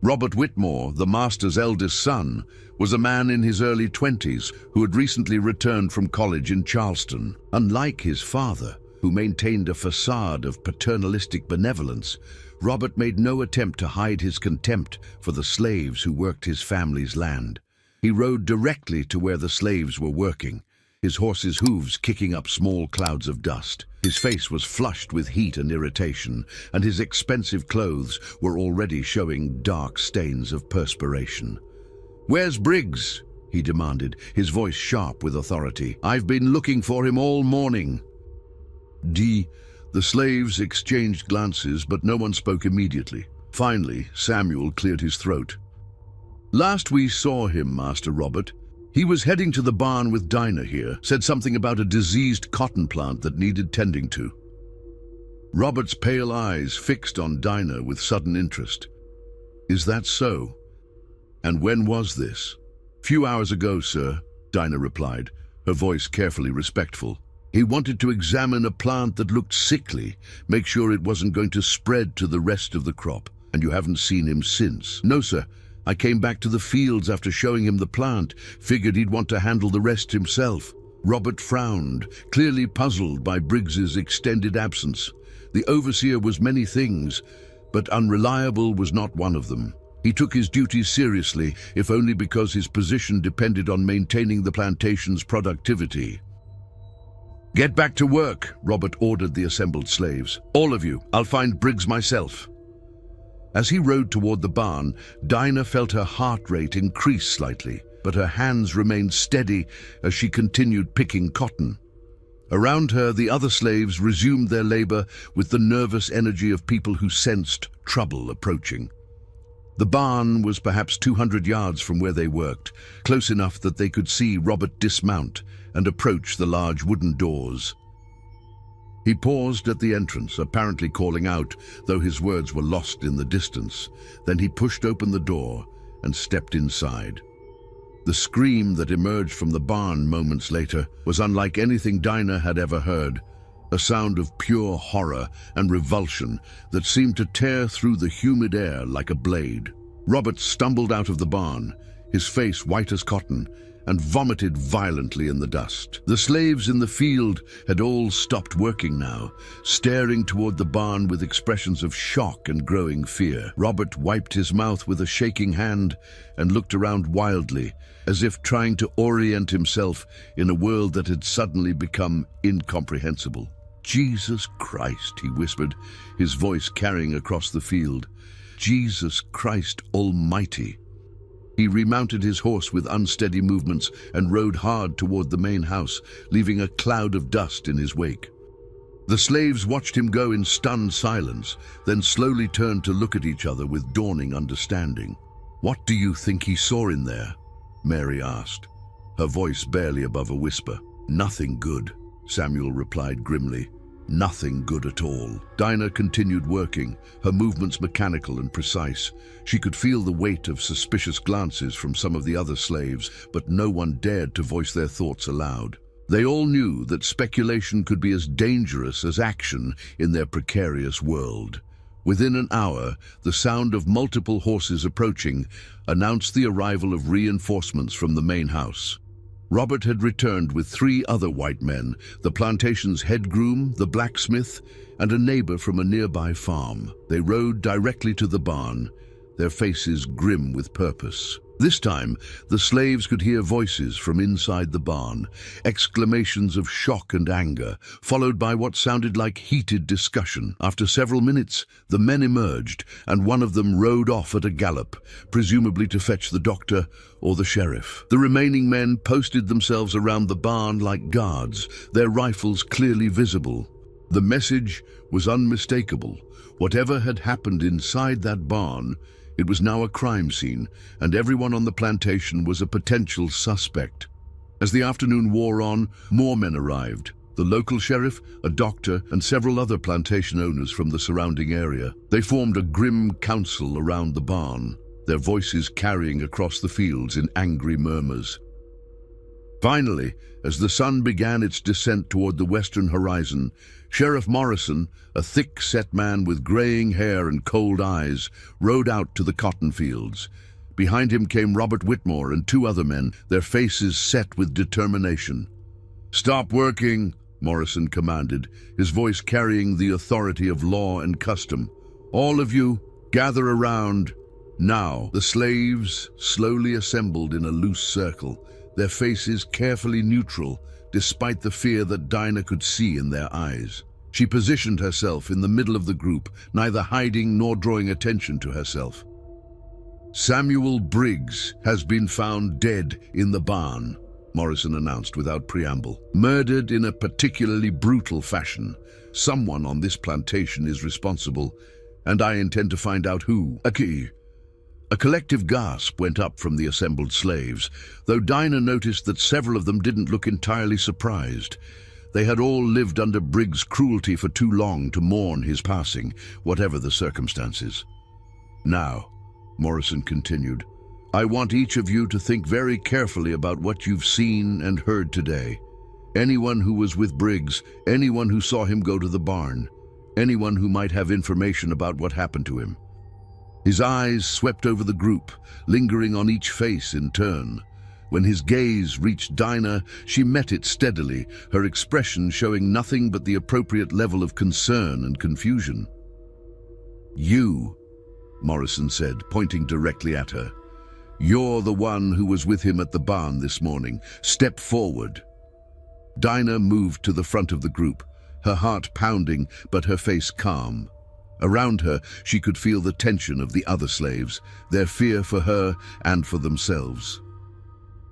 A: Robert Whitmore, the master's eldest son, was a man in his early 20s who had recently returned from college in Charleston. Unlike his father, who maintained a facade of paternalistic benevolence, Robert made no attempt to hide his contempt for the slaves who worked his family's land. He rode directly to where the slaves were working, his horse's hooves kicking up small clouds of dust. His face was flushed with heat and irritation, and his expensive clothes were already showing dark stains of perspiration. "Where's Briggs?" he demanded, his voice sharp with authority. "I've been looking for him all morning." The slaves exchanged glances, but no one spoke immediately. Finally, Samuel cleared his throat. "Last we saw him, Master Robert, he was heading to the barn with Dinah here, said something about a diseased cotton plant that needed tending to." Robert's pale eyes fixed on Dinah with sudden interest. "Is that so? And when was this?" "Few hours ago, sir," Dinah replied, her voice carefully respectful. "He wanted to examine a plant that looked sickly, make sure it wasn't going to spread to the rest of the crop. And you haven't seen him since?" "No, sir. I came back to the fields after showing him the plant, figured he'd want to handle the rest himself." Robert frowned, clearly puzzled by Briggs's extended absence. The overseer was many things, but unreliable was not one of them. He took his duties seriously, if only because his position depended on maintaining the plantation's productivity. "Get back to work," Robert ordered the assembled slaves. "All of you, I'll find Briggs myself." As he rode toward the barn, Dinah felt her heart rate increase slightly, but her hands remained steady as she continued picking cotton. Around her, the other slaves resumed their labor with the nervous energy of people who sensed trouble approaching. The barn was perhaps 200 yards from where they worked, close enough that they could see Robert dismount and approach the large wooden doors. He paused at the entrance, apparently calling out, though his words were lost in the distance. Then he pushed open the door and stepped inside. The scream that emerged from the barn moments later was unlike anything Dinah had ever heard, a sound of pure horror and revulsion that seemed to tear through the humid air like a blade. Robert stumbled out of the barn, his face white as cotton, and vomited violently in the dust. The slaves in the field had all stopped working now, staring toward the barn with expressions of shock and growing fear. Robert wiped his mouth with a shaking hand and looked around wildly, as if trying to orient himself in a world that had suddenly become incomprehensible. "Jesus Christ," he whispered, his voice carrying across the field. "Jesus Christ Almighty." He remounted his horse with unsteady movements and rode hard toward the main house, leaving a cloud of dust in his wake. The slaves watched him go in stunned silence, then slowly turned to look at each other with dawning understanding. "What do you think he saw in there?" Mary asked, her voice barely above a whisper. "Nothing good," Samuel replied grimly. "Nothing good at all." Dinah continued working, her movements mechanical and precise. She could feel the weight of suspicious glances from some of the other slaves, but no one dared to voice their thoughts aloud. They all knew that speculation could be as dangerous as action in their precarious world. Within an hour, the sound of multiple horses approaching announced the arrival of reinforcements from the main house. Robert had returned with 3 other white men, the plantation's head groom, the blacksmith, and a neighbor from a nearby farm. They rode directly to the barn, their faces grim with purpose. This time, the slaves could hear voices from inside the barn, exclamations of shock and anger, followed by what sounded like heated discussion. After several minutes, the men emerged, and one of them rode off at a gallop, presumably to fetch the doctor or the sheriff. The remaining men posted themselves around the barn like guards, their rifles clearly visible. The message was unmistakable. Whatever had happened inside that barn, it was now a crime scene, and everyone on the plantation was a potential suspect. As the afternoon wore on, more men arrived. The local sheriff, a doctor, and several other plantation owners from the surrounding area. They formed a grim council around the barn, their voices carrying across the fields in angry murmurs. Finally, as the sun began its descent toward the western horizon, Sheriff Morrison, a thick-set man with graying hair and cold eyes, rode out to the cotton fields. Behind him came Robert Whitmore and 2 other men, their faces set with determination. "Stop working," Morrison commanded, his voice carrying the authority of law and custom. "All of you, gather around." Now, the slaves slowly assembled in a loose circle, their faces carefully neutral, despite the fear that Dinah could see in their eyes. She positioned herself in the middle of the group, neither hiding nor drawing attention to herself. "Samuel Briggs has been found dead in the barn," Morrison announced without preamble. "Murdered in a particularly brutal fashion. Someone on this plantation is responsible, and I intend to find out who." A collective gasp went up from the assembled slaves, though Dinah noticed that several of them didn't look entirely surprised. They had all lived under Briggs' cruelty for too long to mourn his passing, whatever the circumstances. "Now," Morrison continued, "I want each of you to think very carefully about what you've seen and heard today. Anyone who was with Briggs, anyone who saw him go to the barn, anyone who might have information about what happened to him." His eyes swept over the group, lingering on each face in turn. When his gaze reached Dinah, she met it steadily, her expression showing nothing but the appropriate level of concern and confusion. "You," Morrison said, pointing directly at her. "You're the one who was with him at the barn this morning. Step forward." Dinah moved to the front of the group, her heart pounding but her face calm. Around her, she could feel the tension of the other slaves, their fear for her and for themselves.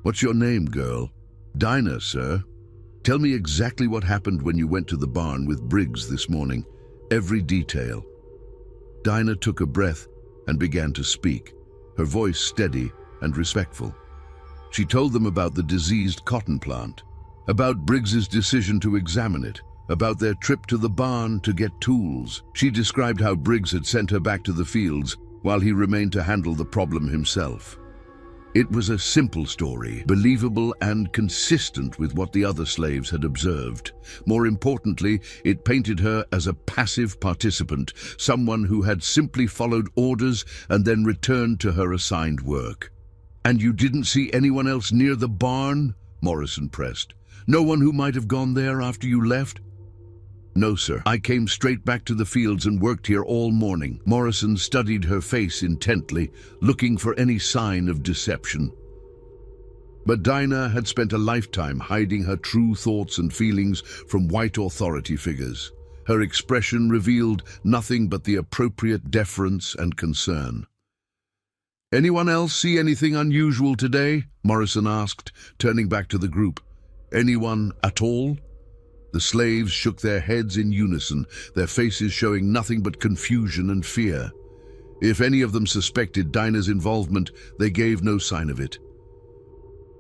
A: "What's your name, girl?" "Dinah, sir." "Tell me exactly what happened when you went to the barn with Briggs this morning. Every detail." Dinah took a breath and began to speak, her voice steady and respectful. She told them about the diseased cotton plant, about Briggs's decision to examine it, about their trip to the barn to get tools. She described how Briggs had sent her back to the fields while he remained to handle the problem himself. It was a simple story, believable and consistent with what the other slaves had observed. More importantly, it painted her as a passive participant, someone who had simply followed orders and then returned to her assigned work. "And you didn't see anyone else near the barn?" Morrison pressed. "No one who might have gone there after you left?" "No, sir. I came straight back to the fields and worked here all morning." Morrison studied her face intently, looking for any sign of deception. But Dinah had spent a lifetime hiding her true thoughts and feelings from white authority figures. Her expression revealed nothing but the appropriate deference and concern. "Anyone else see anything unusual today?" Morrison asked, turning back to the group. "Anyone at all?" The slaves shook their heads in unison, their faces showing nothing but confusion and fear. If any of them suspected Dinah's involvement, they gave no sign of it.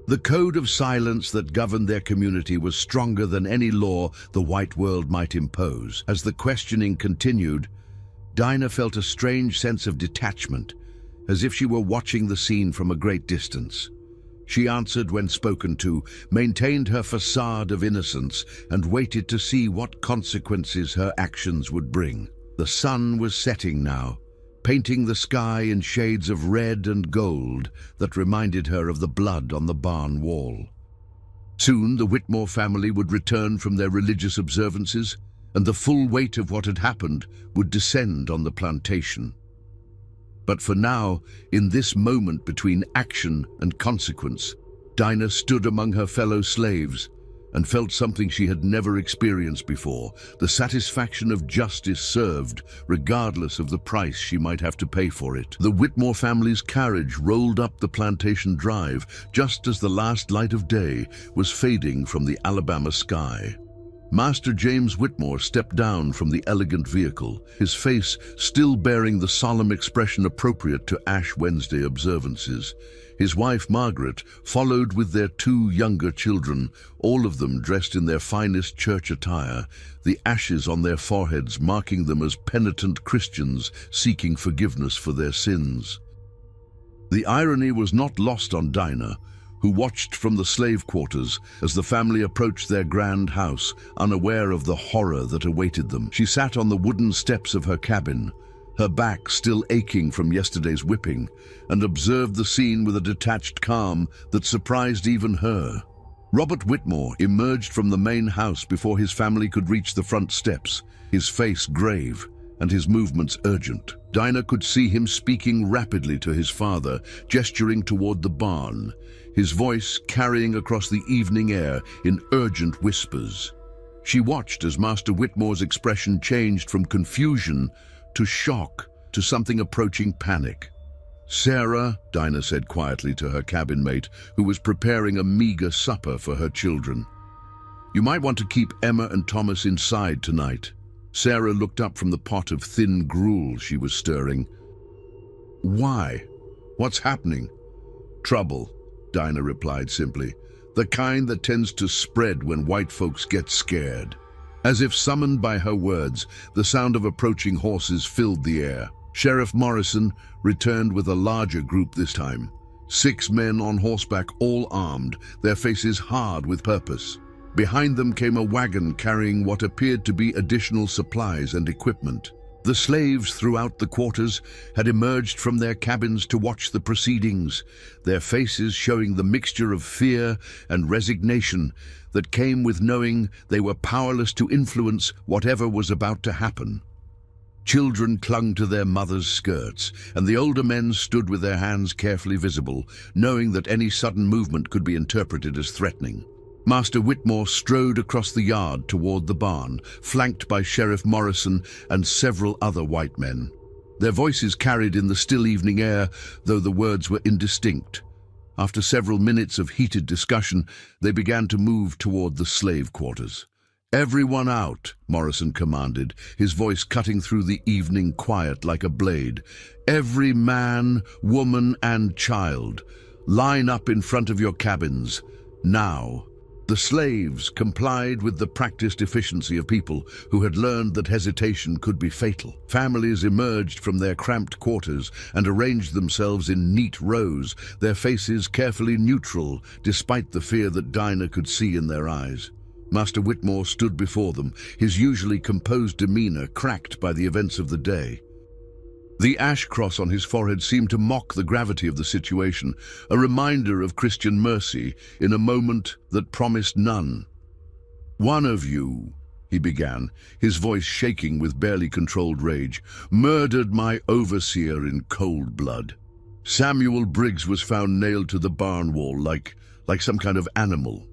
A: The code of silence that governed their community was stronger than any law the white world might impose. As the questioning continued, Dinah felt a strange sense of detachment, as if she were watching the scene from a great distance. She answered when spoken to, maintained her facade of innocence, and waited to see what consequences her actions would bring. The sun was setting now, painting the sky in shades of red and gold that reminded her of the blood on the barn wall. Soon the Whitmore family would return from their religious observances, and the full weight of what had happened would descend on the plantation. But for now, in this moment between action and consequence, Dinah stood among her fellow slaves and felt something she had never experienced before, the satisfaction of justice served, regardless of the price she might have to pay for it. The Whitmore family's carriage rolled up the plantation drive just as the last light of day was fading from the Alabama sky. Master James Whitmore stepped down from the elegant vehicle, his face still bearing the solemn expression appropriate to Ash Wednesday observances. His wife, Margaret, followed with their two younger children, all of them dressed in their finest church attire, the ashes on their foreheads marking them as penitent Christians seeking forgiveness for their sins. The irony was not lost on Dinah, who watched from the slave quarters as the family approached their grand house, unaware of the horror that awaited them. She sat on the wooden steps of her cabin, her back still aching from yesterday's whipping, and observed the scene with a detached calm that surprised even her. Robert Whitmore emerged from the main house before his family could reach the front steps, his face grave and his movements urgent. Dinah could see him speaking rapidly to his father, gesturing toward the barn, his voice carrying across the evening air in urgent whispers. She watched as Master Whitmore's expression changed from confusion to shock to something approaching panic. "Sarah," Dinah said quietly to her cabin mate, who was preparing a meager supper for her children, "you might want to keep Emma and Thomas inside tonight." Sarah looked up from the pot of thin gruel she was stirring. "Why? What's happening?" "Trouble," Dinah replied simply. "The kind that tends to spread when white folks get scared." As if summoned by her words, the sound of approaching horses filled the air. Sheriff Morrison returned with a larger group this time. 6 men on horseback, all armed, their faces hard with purpose. Behind them came a wagon carrying what appeared to be additional supplies and equipment. The slaves throughout the quarters had emerged from their cabins to watch the proceedings, their faces showing the mixture of fear and resignation that came with knowing they were powerless to influence whatever was about to happen. Children clung to their mothers' skirts, and the older men stood with their hands carefully visible, knowing that any sudden movement could be interpreted as threatening. Master Whitmore strode across the yard toward the barn, flanked by Sheriff Morrison and several other white men. Their voices carried in the still evening air, though the words were indistinct. After several minutes of heated discussion, they began to move toward the slave quarters. "Everyone out," Morrison commanded, his voice cutting through the evening quiet like a blade. "Every man, woman, and child, line up in front of your cabins, now." The slaves complied with the practiced efficiency of people who had learned that hesitation could be fatal. Families emerged from their cramped quarters and arranged themselves in neat rows, their faces carefully neutral, despite the fear that Dinah could see in their eyes. Master Whitmore stood before them, his usually composed demeanor cracked by the events of the day. The ash cross on his forehead seemed to mock the gravity of the situation, a reminder of Christian mercy in a moment that promised none. "One of you," he began, his voice shaking with barely controlled rage, "murdered my overseer in cold blood. Samuel Briggs was found nailed to the barn wall like some kind of animal."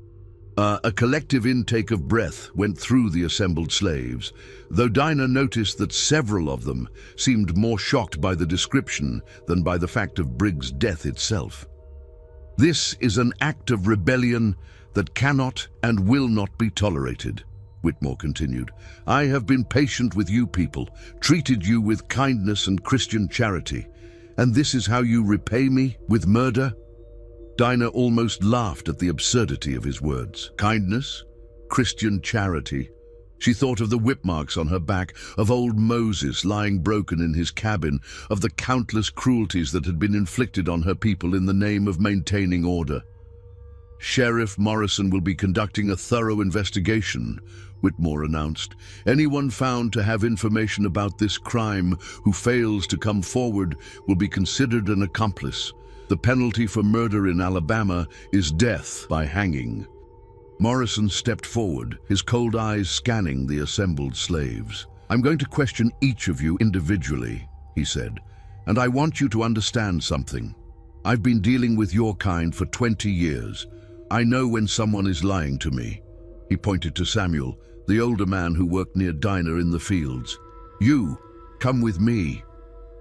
A: A collective intake of breath went through the assembled slaves, though Dinah noticed that several of them seemed more shocked by the description than by the fact of Briggs' death itself. "This is an act of rebellion that cannot and will not be tolerated," Whitmore continued. "I have been patient with you people, treated you with kindness and Christian charity, and this is how you repay me with murder?" Dinah almost laughed at the absurdity of his words. Kindness? Christian charity? She thought of the whip marks on her back, of old Moses lying broken in his cabin, of the countless cruelties that had been inflicted on her people in the name of maintaining order. "Sheriff Morrison will be conducting a thorough investigation," Whitmore announced. "Anyone found to have information about this crime who fails to come forward will be considered an accomplice. The penalty for murder in Alabama is death by hanging." Morrison stepped forward, his cold eyes scanning the assembled slaves. "I'm going to question each of you individually," he said, "and I want you to understand something. I've been dealing with your kind for 20 years. I know when someone is lying to me." He pointed to Samuel, the older man who worked near Dinah in the fields. "You, come with me."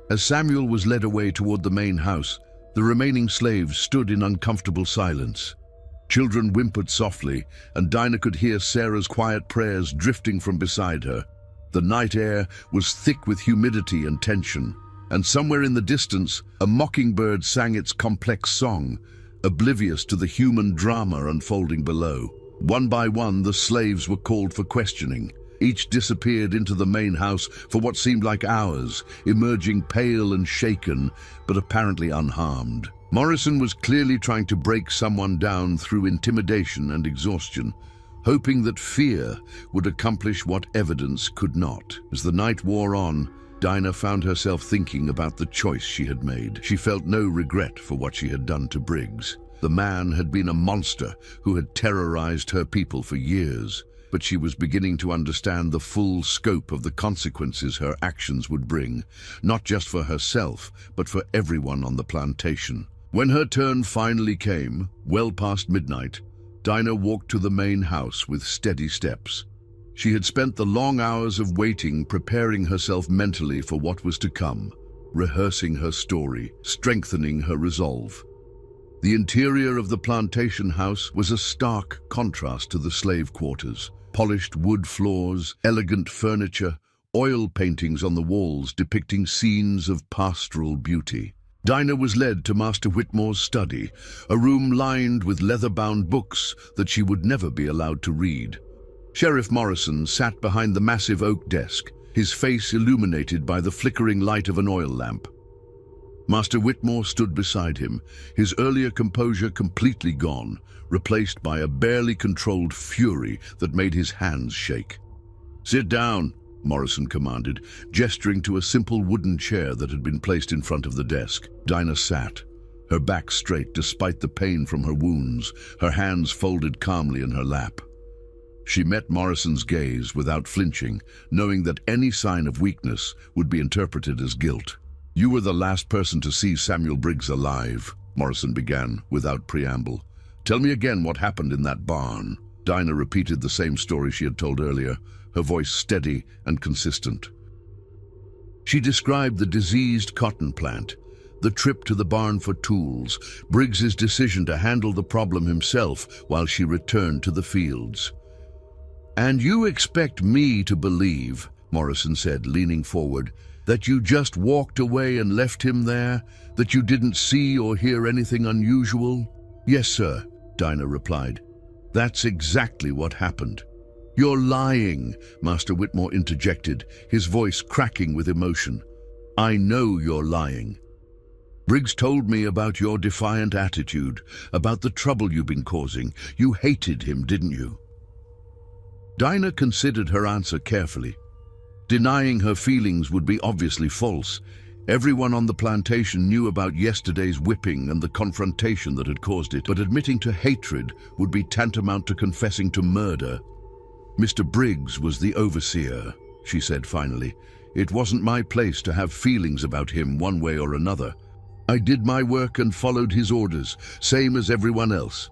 A: As Samuel was led away toward the main house, the remaining slaves stood in uncomfortable silence. Children whimpered softly, and Dinah could hear Sarah's quiet prayers drifting from beside her. The night air was thick with humidity and tension, and somewhere in the distance, a mockingbird sang its complex song, oblivious to the human drama unfolding below. One by one, the slaves were called for questioning. Each disappeared into the main house for what seemed like hours, emerging pale and shaken, but apparently unharmed. Morrison was clearly trying to break someone down through intimidation and exhaustion, hoping that fear would accomplish what evidence could not. As the night wore on, Dinah found herself thinking about the choice she had made. She felt no regret for what she had done to Briggs. The man had been a monster who had terrorized her people for years, but she was beginning to understand the full scope of the consequences her actions would bring, not just for herself, but for everyone on the plantation. When her turn finally came, well past midnight, Dinah walked to the main house with steady steps. She had spent the long hours of waiting preparing herself mentally for what was to come. rehearsing her story, strengthening her resolve. The interior of the plantation house was a stark contrast to the slave quarters. Polished wood floors, elegant furniture, oil paintings on the walls depicting scenes of pastoral beauty. Dinah was led to Master Whitmore's study, a room lined with leather-bound books that she would never be allowed to read. Sheriff Morrison sat behind the massive oak desk, his face illuminated by the flickering light of an oil lamp. Master Whitmore stood beside him, his earlier composure completely gone, replaced by a barely controlled fury that made his hands shake. "Sit down," Morrison commanded, gesturing to a simple wooden chair that had been placed in front of the desk. Dinah sat, her back straight despite the pain from her wounds, her hands folded calmly in her lap. She met Morrison's gaze without flinching, knowing that any sign of weakness would be interpreted as guilt. "You were the last person to see Samuel Briggs alive," Morrison began, without preamble. "Tell me again what happened in that barn." Dinah repeated the same story she had told earlier, her voice steady and consistent. She described the diseased cotton plant, the trip to the barn for tools, Briggs's decision to handle the problem himself while she returned to the fields. "And you expect me to believe," Morrison said, leaning forward, "that you just walked away and left him there? That you didn't see or hear anything unusual?" "Yes, sir," Dinah replied. "That's exactly what happened." "You're lying," Master Whitmore interjected, his voice cracking with emotion. "I know you're lying. Briggs told me about your defiant attitude, about the trouble you've been causing. You hated him, didn't you?" Dinah considered her answer carefully. Denying her feelings would be obviously false. Everyone on the plantation knew about yesterday's whipping and the confrontation that had caused it, but admitting to hatred would be tantamount to confessing to murder. "Mr. Briggs was the overseer," she said finally. "It wasn't my place to have feelings about him one way or another. I did my work and followed his orders, same as everyone else."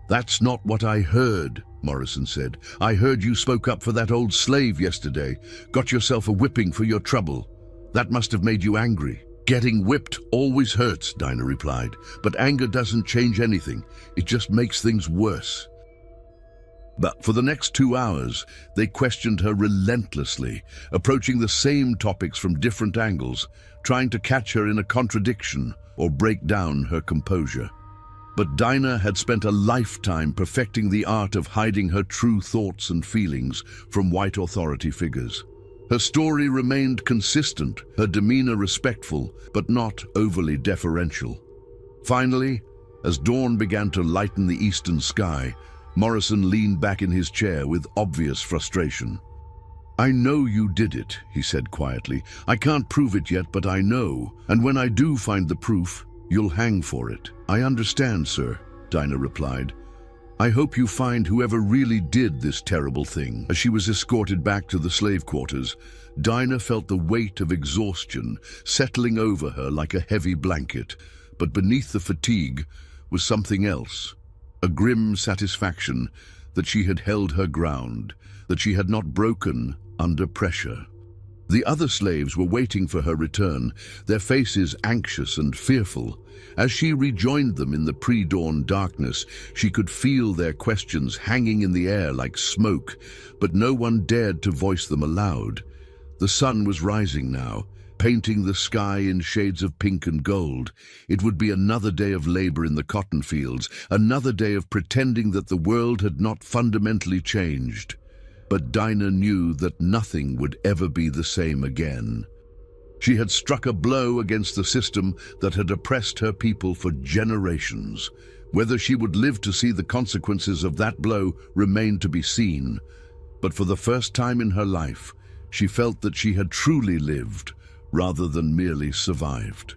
A: "That's not what I heard," Morrison said. "I heard you spoke up for that old slave yesterday, got yourself a whipping for your trouble. That must have made you angry." "Getting whipped always hurts," Dinah replied, "but anger doesn't change anything. It just makes things worse." But for the next 2 hours, they questioned her relentlessly, approaching the same topics from different angles, trying to catch her in a contradiction or break down her composure. But Dinah had spent a lifetime perfecting the art of hiding her true thoughts and feelings from white authority figures. Her story remained consistent, her demeanor respectful, but not overly deferential. Finally, as dawn began to lighten the eastern sky, Morrison leaned back in his chair with obvious frustration. "I know you did it," he said quietly. "I can't prove it yet, but I know. And when I do find the proof, you'll hang for it." "I understand, sir," Dinah replied. "I hope you find whoever really did this terrible thing." As she was escorted back to the slave quarters, Dinah felt the weight of exhaustion settling over her like a heavy blanket. But beneath the fatigue was something else, a grim satisfaction that she had held her ground, that she had not broken under pressure. The other slaves were waiting for her return, their faces anxious and fearful. As she rejoined them in the pre-dawn darkness, she could feel their questions hanging in the air like smoke, but no one dared to voice them aloud. The sun was rising now, painting the sky in shades of pink and gold. It would be another day of labor in the cotton fields, another day of pretending that the world had not fundamentally changed. But Dinah knew that nothing would ever be the same again. She had struck a blow against the system that had oppressed her people for generations. Whether she would live to see the consequences of that blow remained to be seen. But for the first time in her life, she felt that she had truly lived, rather than merely survived.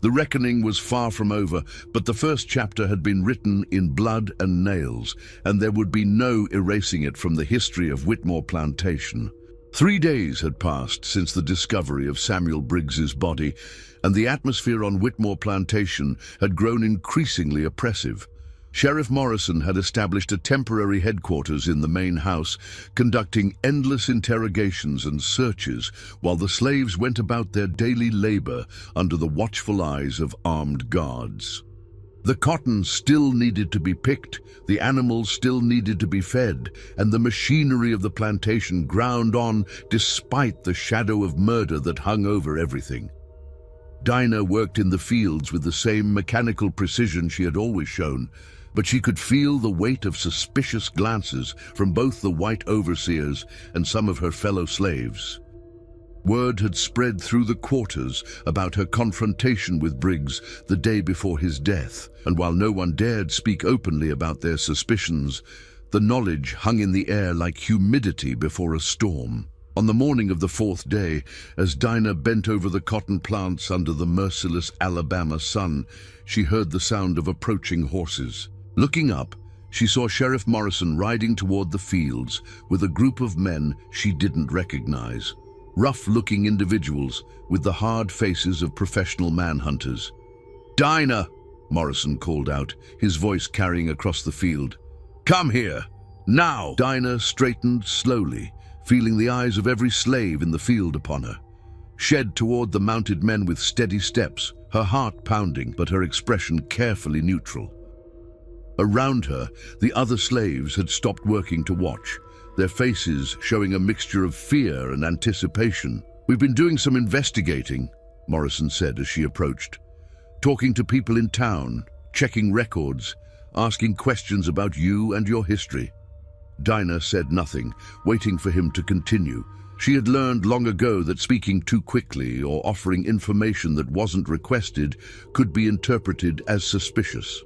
A: The reckoning was far from over, but the first chapter had been written in blood and nails, and there would be no erasing it from the history of Whitmore Plantation. 3 days had passed since the discovery of Samuel Briggs's body, and the atmosphere on Whitmore Plantation had grown increasingly oppressive. Sheriff Morrison had established a temporary headquarters in the main house, conducting endless interrogations and searches while the slaves went about their daily labor under the watchful eyes of armed guards. The cotton still needed to be picked, the animals still needed to be fed, and the machinery of the plantation ground on despite the shadow of murder that hung over everything. Dinah worked in the fields with the same mechanical precision she had always shown, but she could feel the weight of suspicious glances from both the white overseers and some of her fellow slaves. Word had spread through the quarters about her confrontation with Briggs the day before his death, and while no one dared speak openly about their suspicions, the knowledge hung in the air like humidity before a storm. On the morning of the fourth day, as Dinah bent over the cotton plants under the merciless Alabama sun, she heard the sound of approaching horses. Looking up, she saw Sheriff Morrison riding toward the fields with a group of men she didn't recognize. Rough-looking individuals with the hard faces of professional manhunters. "Dinah!" Morrison called out, his voice carrying across the field. "Come here! Now!" Dinah straightened slowly, feeling the eyes of every slave in the field upon her. Shed toward the mounted men with steady steps, her heart pounding, but her expression carefully neutral. Around her, the other slaves had stopped working to watch, their faces showing a mixture of fear and anticipation. "We've been doing some investigating," Morrison said as she approached. "Talking to people in town, checking records, asking questions about you and your history." Dinah said nothing, waiting for him to continue. She had learned long ago that speaking too quickly or offering information that wasn't requested could be interpreted as suspicious.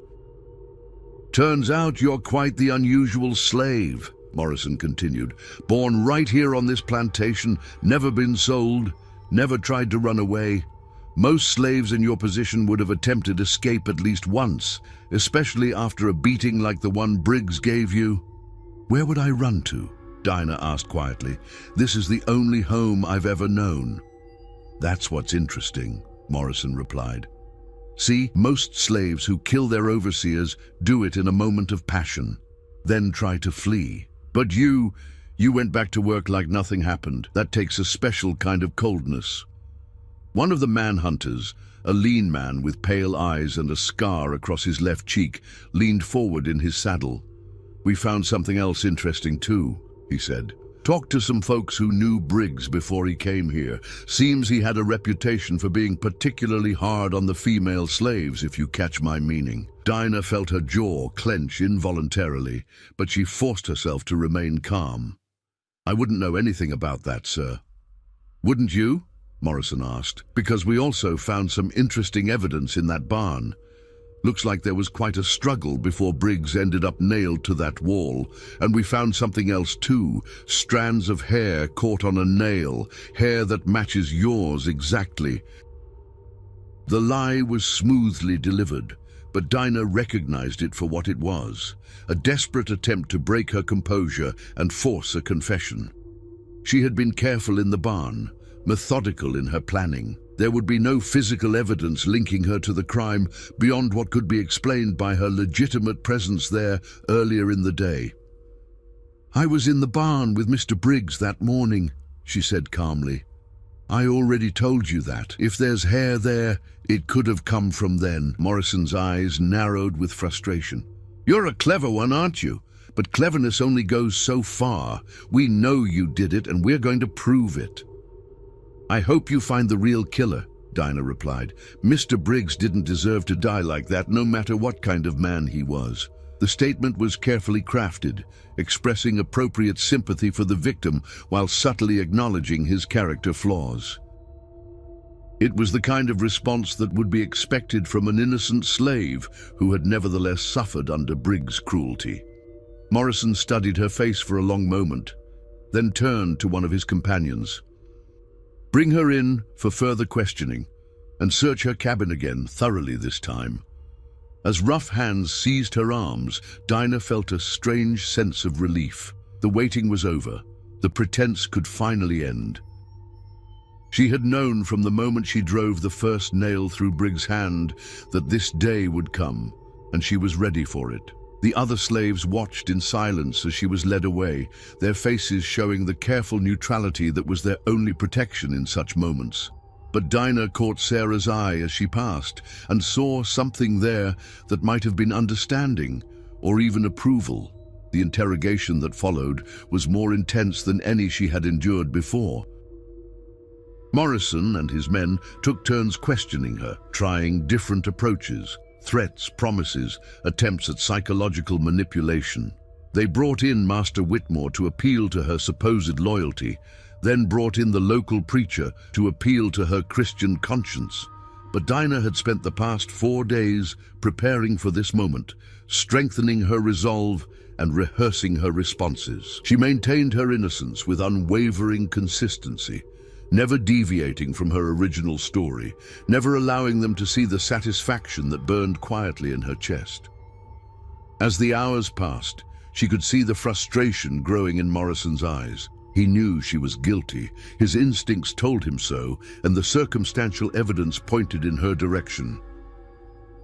A: "Turns out you're quite the unusual slave," Morrison continued. "Born right here on this plantation, never been sold, never tried to run away. Most slaves in your position would have attempted escape at least once, especially after a beating like the one Briggs gave you." "Where would I run to?" Dinah asked quietly. "This is the only home I've ever known." "That's what's interesting," Morrison replied. "See, most slaves who kill their overseers do it in a moment of passion, then try to flee. But you went back to work like nothing happened. That takes a special kind of coldness." One of the manhunters, a lean man with pale eyes and a scar across his left cheek, leaned forward in his saddle. "We found something else interesting too," he said. "Talked to some folks who knew Briggs before he came here. Seems he had a reputation for being particularly hard on the female slaves, if you catch my meaning." Dinah felt her jaw clench involuntarily, but she forced herself to remain calm. "I wouldn't know anything about that, sir." "Wouldn't you?" Morrison asked. "Because we also found some interesting evidence in that barn. Looks like there was quite a struggle before Briggs ended up nailed to that wall. And we found something else too, strands of hair caught on a nail, hair that matches yours exactly." The lie was smoothly delivered, but Dinah recognized it for what it was, a desperate attempt to break her composure and force a confession. She had been careful in the barn, methodical in her planning. There would be no physical evidence linking her to the crime beyond what could be explained by her legitimate presence there earlier in the day. "I was in the barn with Mr. Briggs that morning," she said calmly. "I already told you that. If there's hair there, it could have come from then." Morrison's eyes narrowed with frustration. "You're a clever one, aren't you? But cleverness only goes so far. We know you did it, and we're going to prove it." "I hope you find the real killer," Dinah replied. "Mr. Briggs didn't deserve to die like that, no matter what kind of man he was." The statement was carefully crafted, expressing appropriate sympathy for the victim while subtly acknowledging his character flaws. It was the kind of response that would be expected from an innocent slave who had nevertheless suffered under Briggs' cruelty. Morrison studied her face for a long moment, then turned to one of his companions. "Bring her in for further questioning, and search her cabin again, thoroughly this time." As rough hands seized her arms, Dinah felt a strange sense of relief. The waiting was over. The pretense could finally end. She had known from the moment she drove the first nail through Briggs' hand that this day would come. and she was ready for it. The other slaves watched in silence as she was led away, their faces showing the careful neutrality that was their only protection in such moments. But Dinah caught Sarah's eye as she passed and saw something there that might have been understanding or even approval. The interrogation that followed was more intense than any she had endured before. Morrison and his men took turns questioning her, trying different approaches. Threats, promises, attempts at psychological manipulation. They brought in Master Whitmore to appeal to her supposed loyalty, then brought in the local preacher to appeal to her Christian conscience. But Dinah had spent the past 4 days preparing for this moment, strengthening her resolve and rehearsing her responses. She maintained her innocence with unwavering consistency, never deviating from her original story, never allowing them to see the satisfaction that burned quietly in her chest. As the hours passed, she could see the frustration growing in Morrison's eyes. He knew she was guilty, his instincts told him so, and the circumstantial evidence pointed in her direction.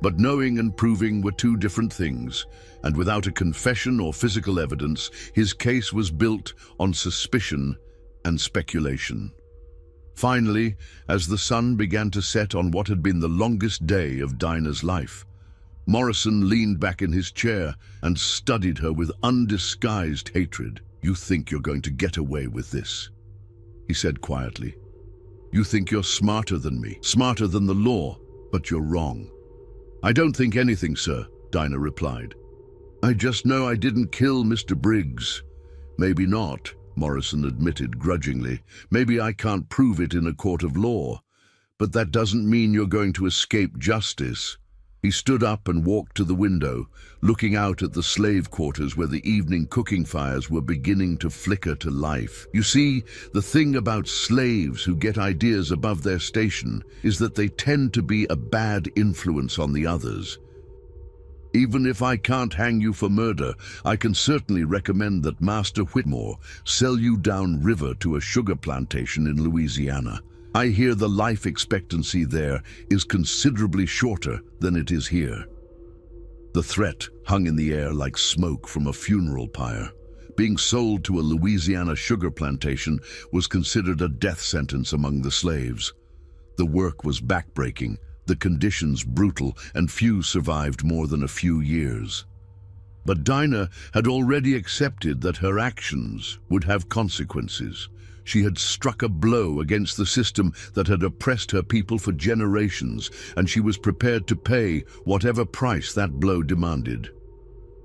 A: But knowing and proving were two different things, and without a confession or physical evidence, his case was built on suspicion and speculation. Finally, as the sun began to set on what had been the longest day of Dinah's life, Morrison leaned back in his chair and studied her with undisguised hatred. "You think you're going to get away with this," he said quietly. "You think you're smarter than me, smarter than the law, but you're wrong." "I don't think anything, sir," Dinah replied. "I just know I didn't kill Mr. Briggs." "Maybe not," Morrison admitted grudgingly. "Maybe I can't prove it in a court of law, but that doesn't mean you're going to escape justice." He stood up and walked to the window, looking out at the slave quarters where the evening cooking fires were beginning to flicker to life. "You see, the thing about slaves who get ideas above their station is that they tend to be a bad influence on the others. Even if I can't hang you for murder, I can certainly recommend that Master Whitmore sell you down river to a sugar plantation in Louisiana. I hear the life expectancy there is considerably shorter than it is here." The threat hung in the air like smoke from a funeral pyre. Being sold to a Louisiana sugar plantation was considered a death sentence among the slaves. The work was backbreaking, the conditions brutal, and few survived more than a few years. But Dinah had already accepted that her actions would have consequences. She had struck a blow against the system that had oppressed her people for generations, and she was prepared to pay whatever price that blow demanded.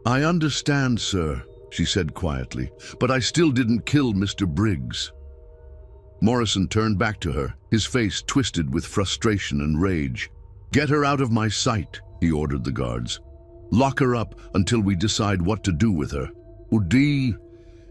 A: "I understand, sir," she said quietly, "but I still didn't kill Mr. Briggs." Morrison turned back to her, his face twisted with frustration and rage. "Get her out of my sight," he ordered the guards. "Lock her up until we decide what to do with her." Udi,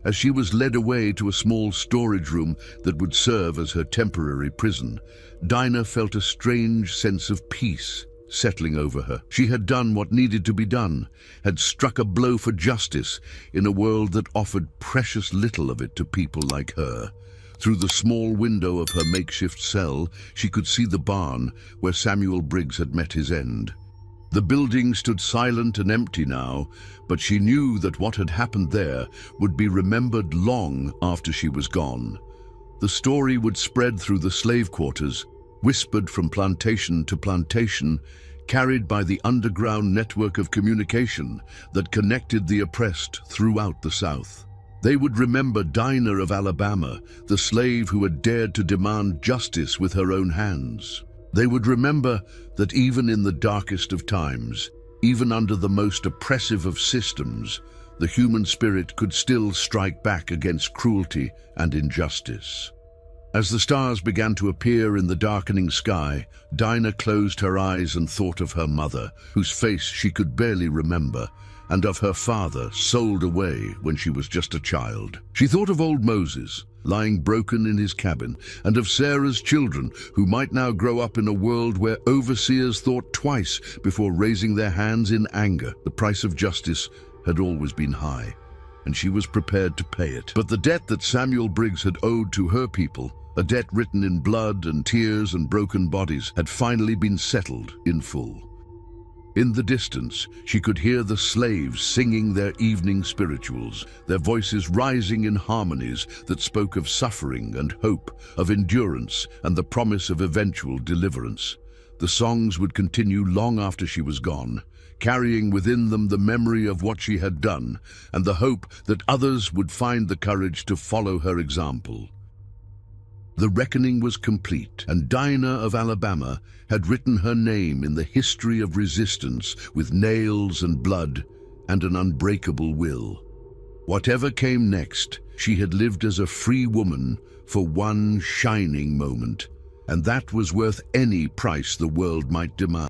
A: as she was led away to a small storage room that would serve as her temporary prison, Dinah felt a strange sense of peace settling over her. She had done what needed to be done, had struck a blow for justice in a world that offered precious little of it to people like her. Through the small window of her makeshift cell, she could see the barn where Samuel Briggs had met his end. The building stood silent and empty now, but she knew that what had happened there would be remembered long after she was gone. The story would spread through the slave quarters, whispered from plantation to plantation, carried by the underground network of communication that connected the oppressed throughout the South. They would remember Dinah of Alabama, the slave who had dared to demand justice with her own hands. They would remember that even in the darkest of times, even under the most oppressive of systems, the human spirit could still strike back against cruelty and injustice. As the stars began to appear in the darkening sky, Dinah closed her eyes and thought of her mother, whose face she could barely remember, and of her father, sold away when she was just a child. She thought of old Moses, lying broken in his cabin, and of Sarah's children, who might now grow up in a world where overseers thought twice before raising their hands in anger. The price of justice had always been high, and she was prepared to pay it. But the debt that Samuel Briggs had owed to her people, a debt written in blood and tears and broken bodies, had finally been settled in full. In the distance, she could hear the slaves singing their evening spirituals, their voices rising in harmonies that spoke of suffering and hope, of endurance and the promise of eventual deliverance. The songs would continue long after she was gone, carrying within them the memory of what she had done and the hope that others would find the courage to follow her example. The reckoning was complete, and Dinah of Alabama had written her name in the history of resistance with nails and blood and an unbreakable will. Whatever came next, she had lived as a free woman for one shining moment, and that was worth any price the world might demand.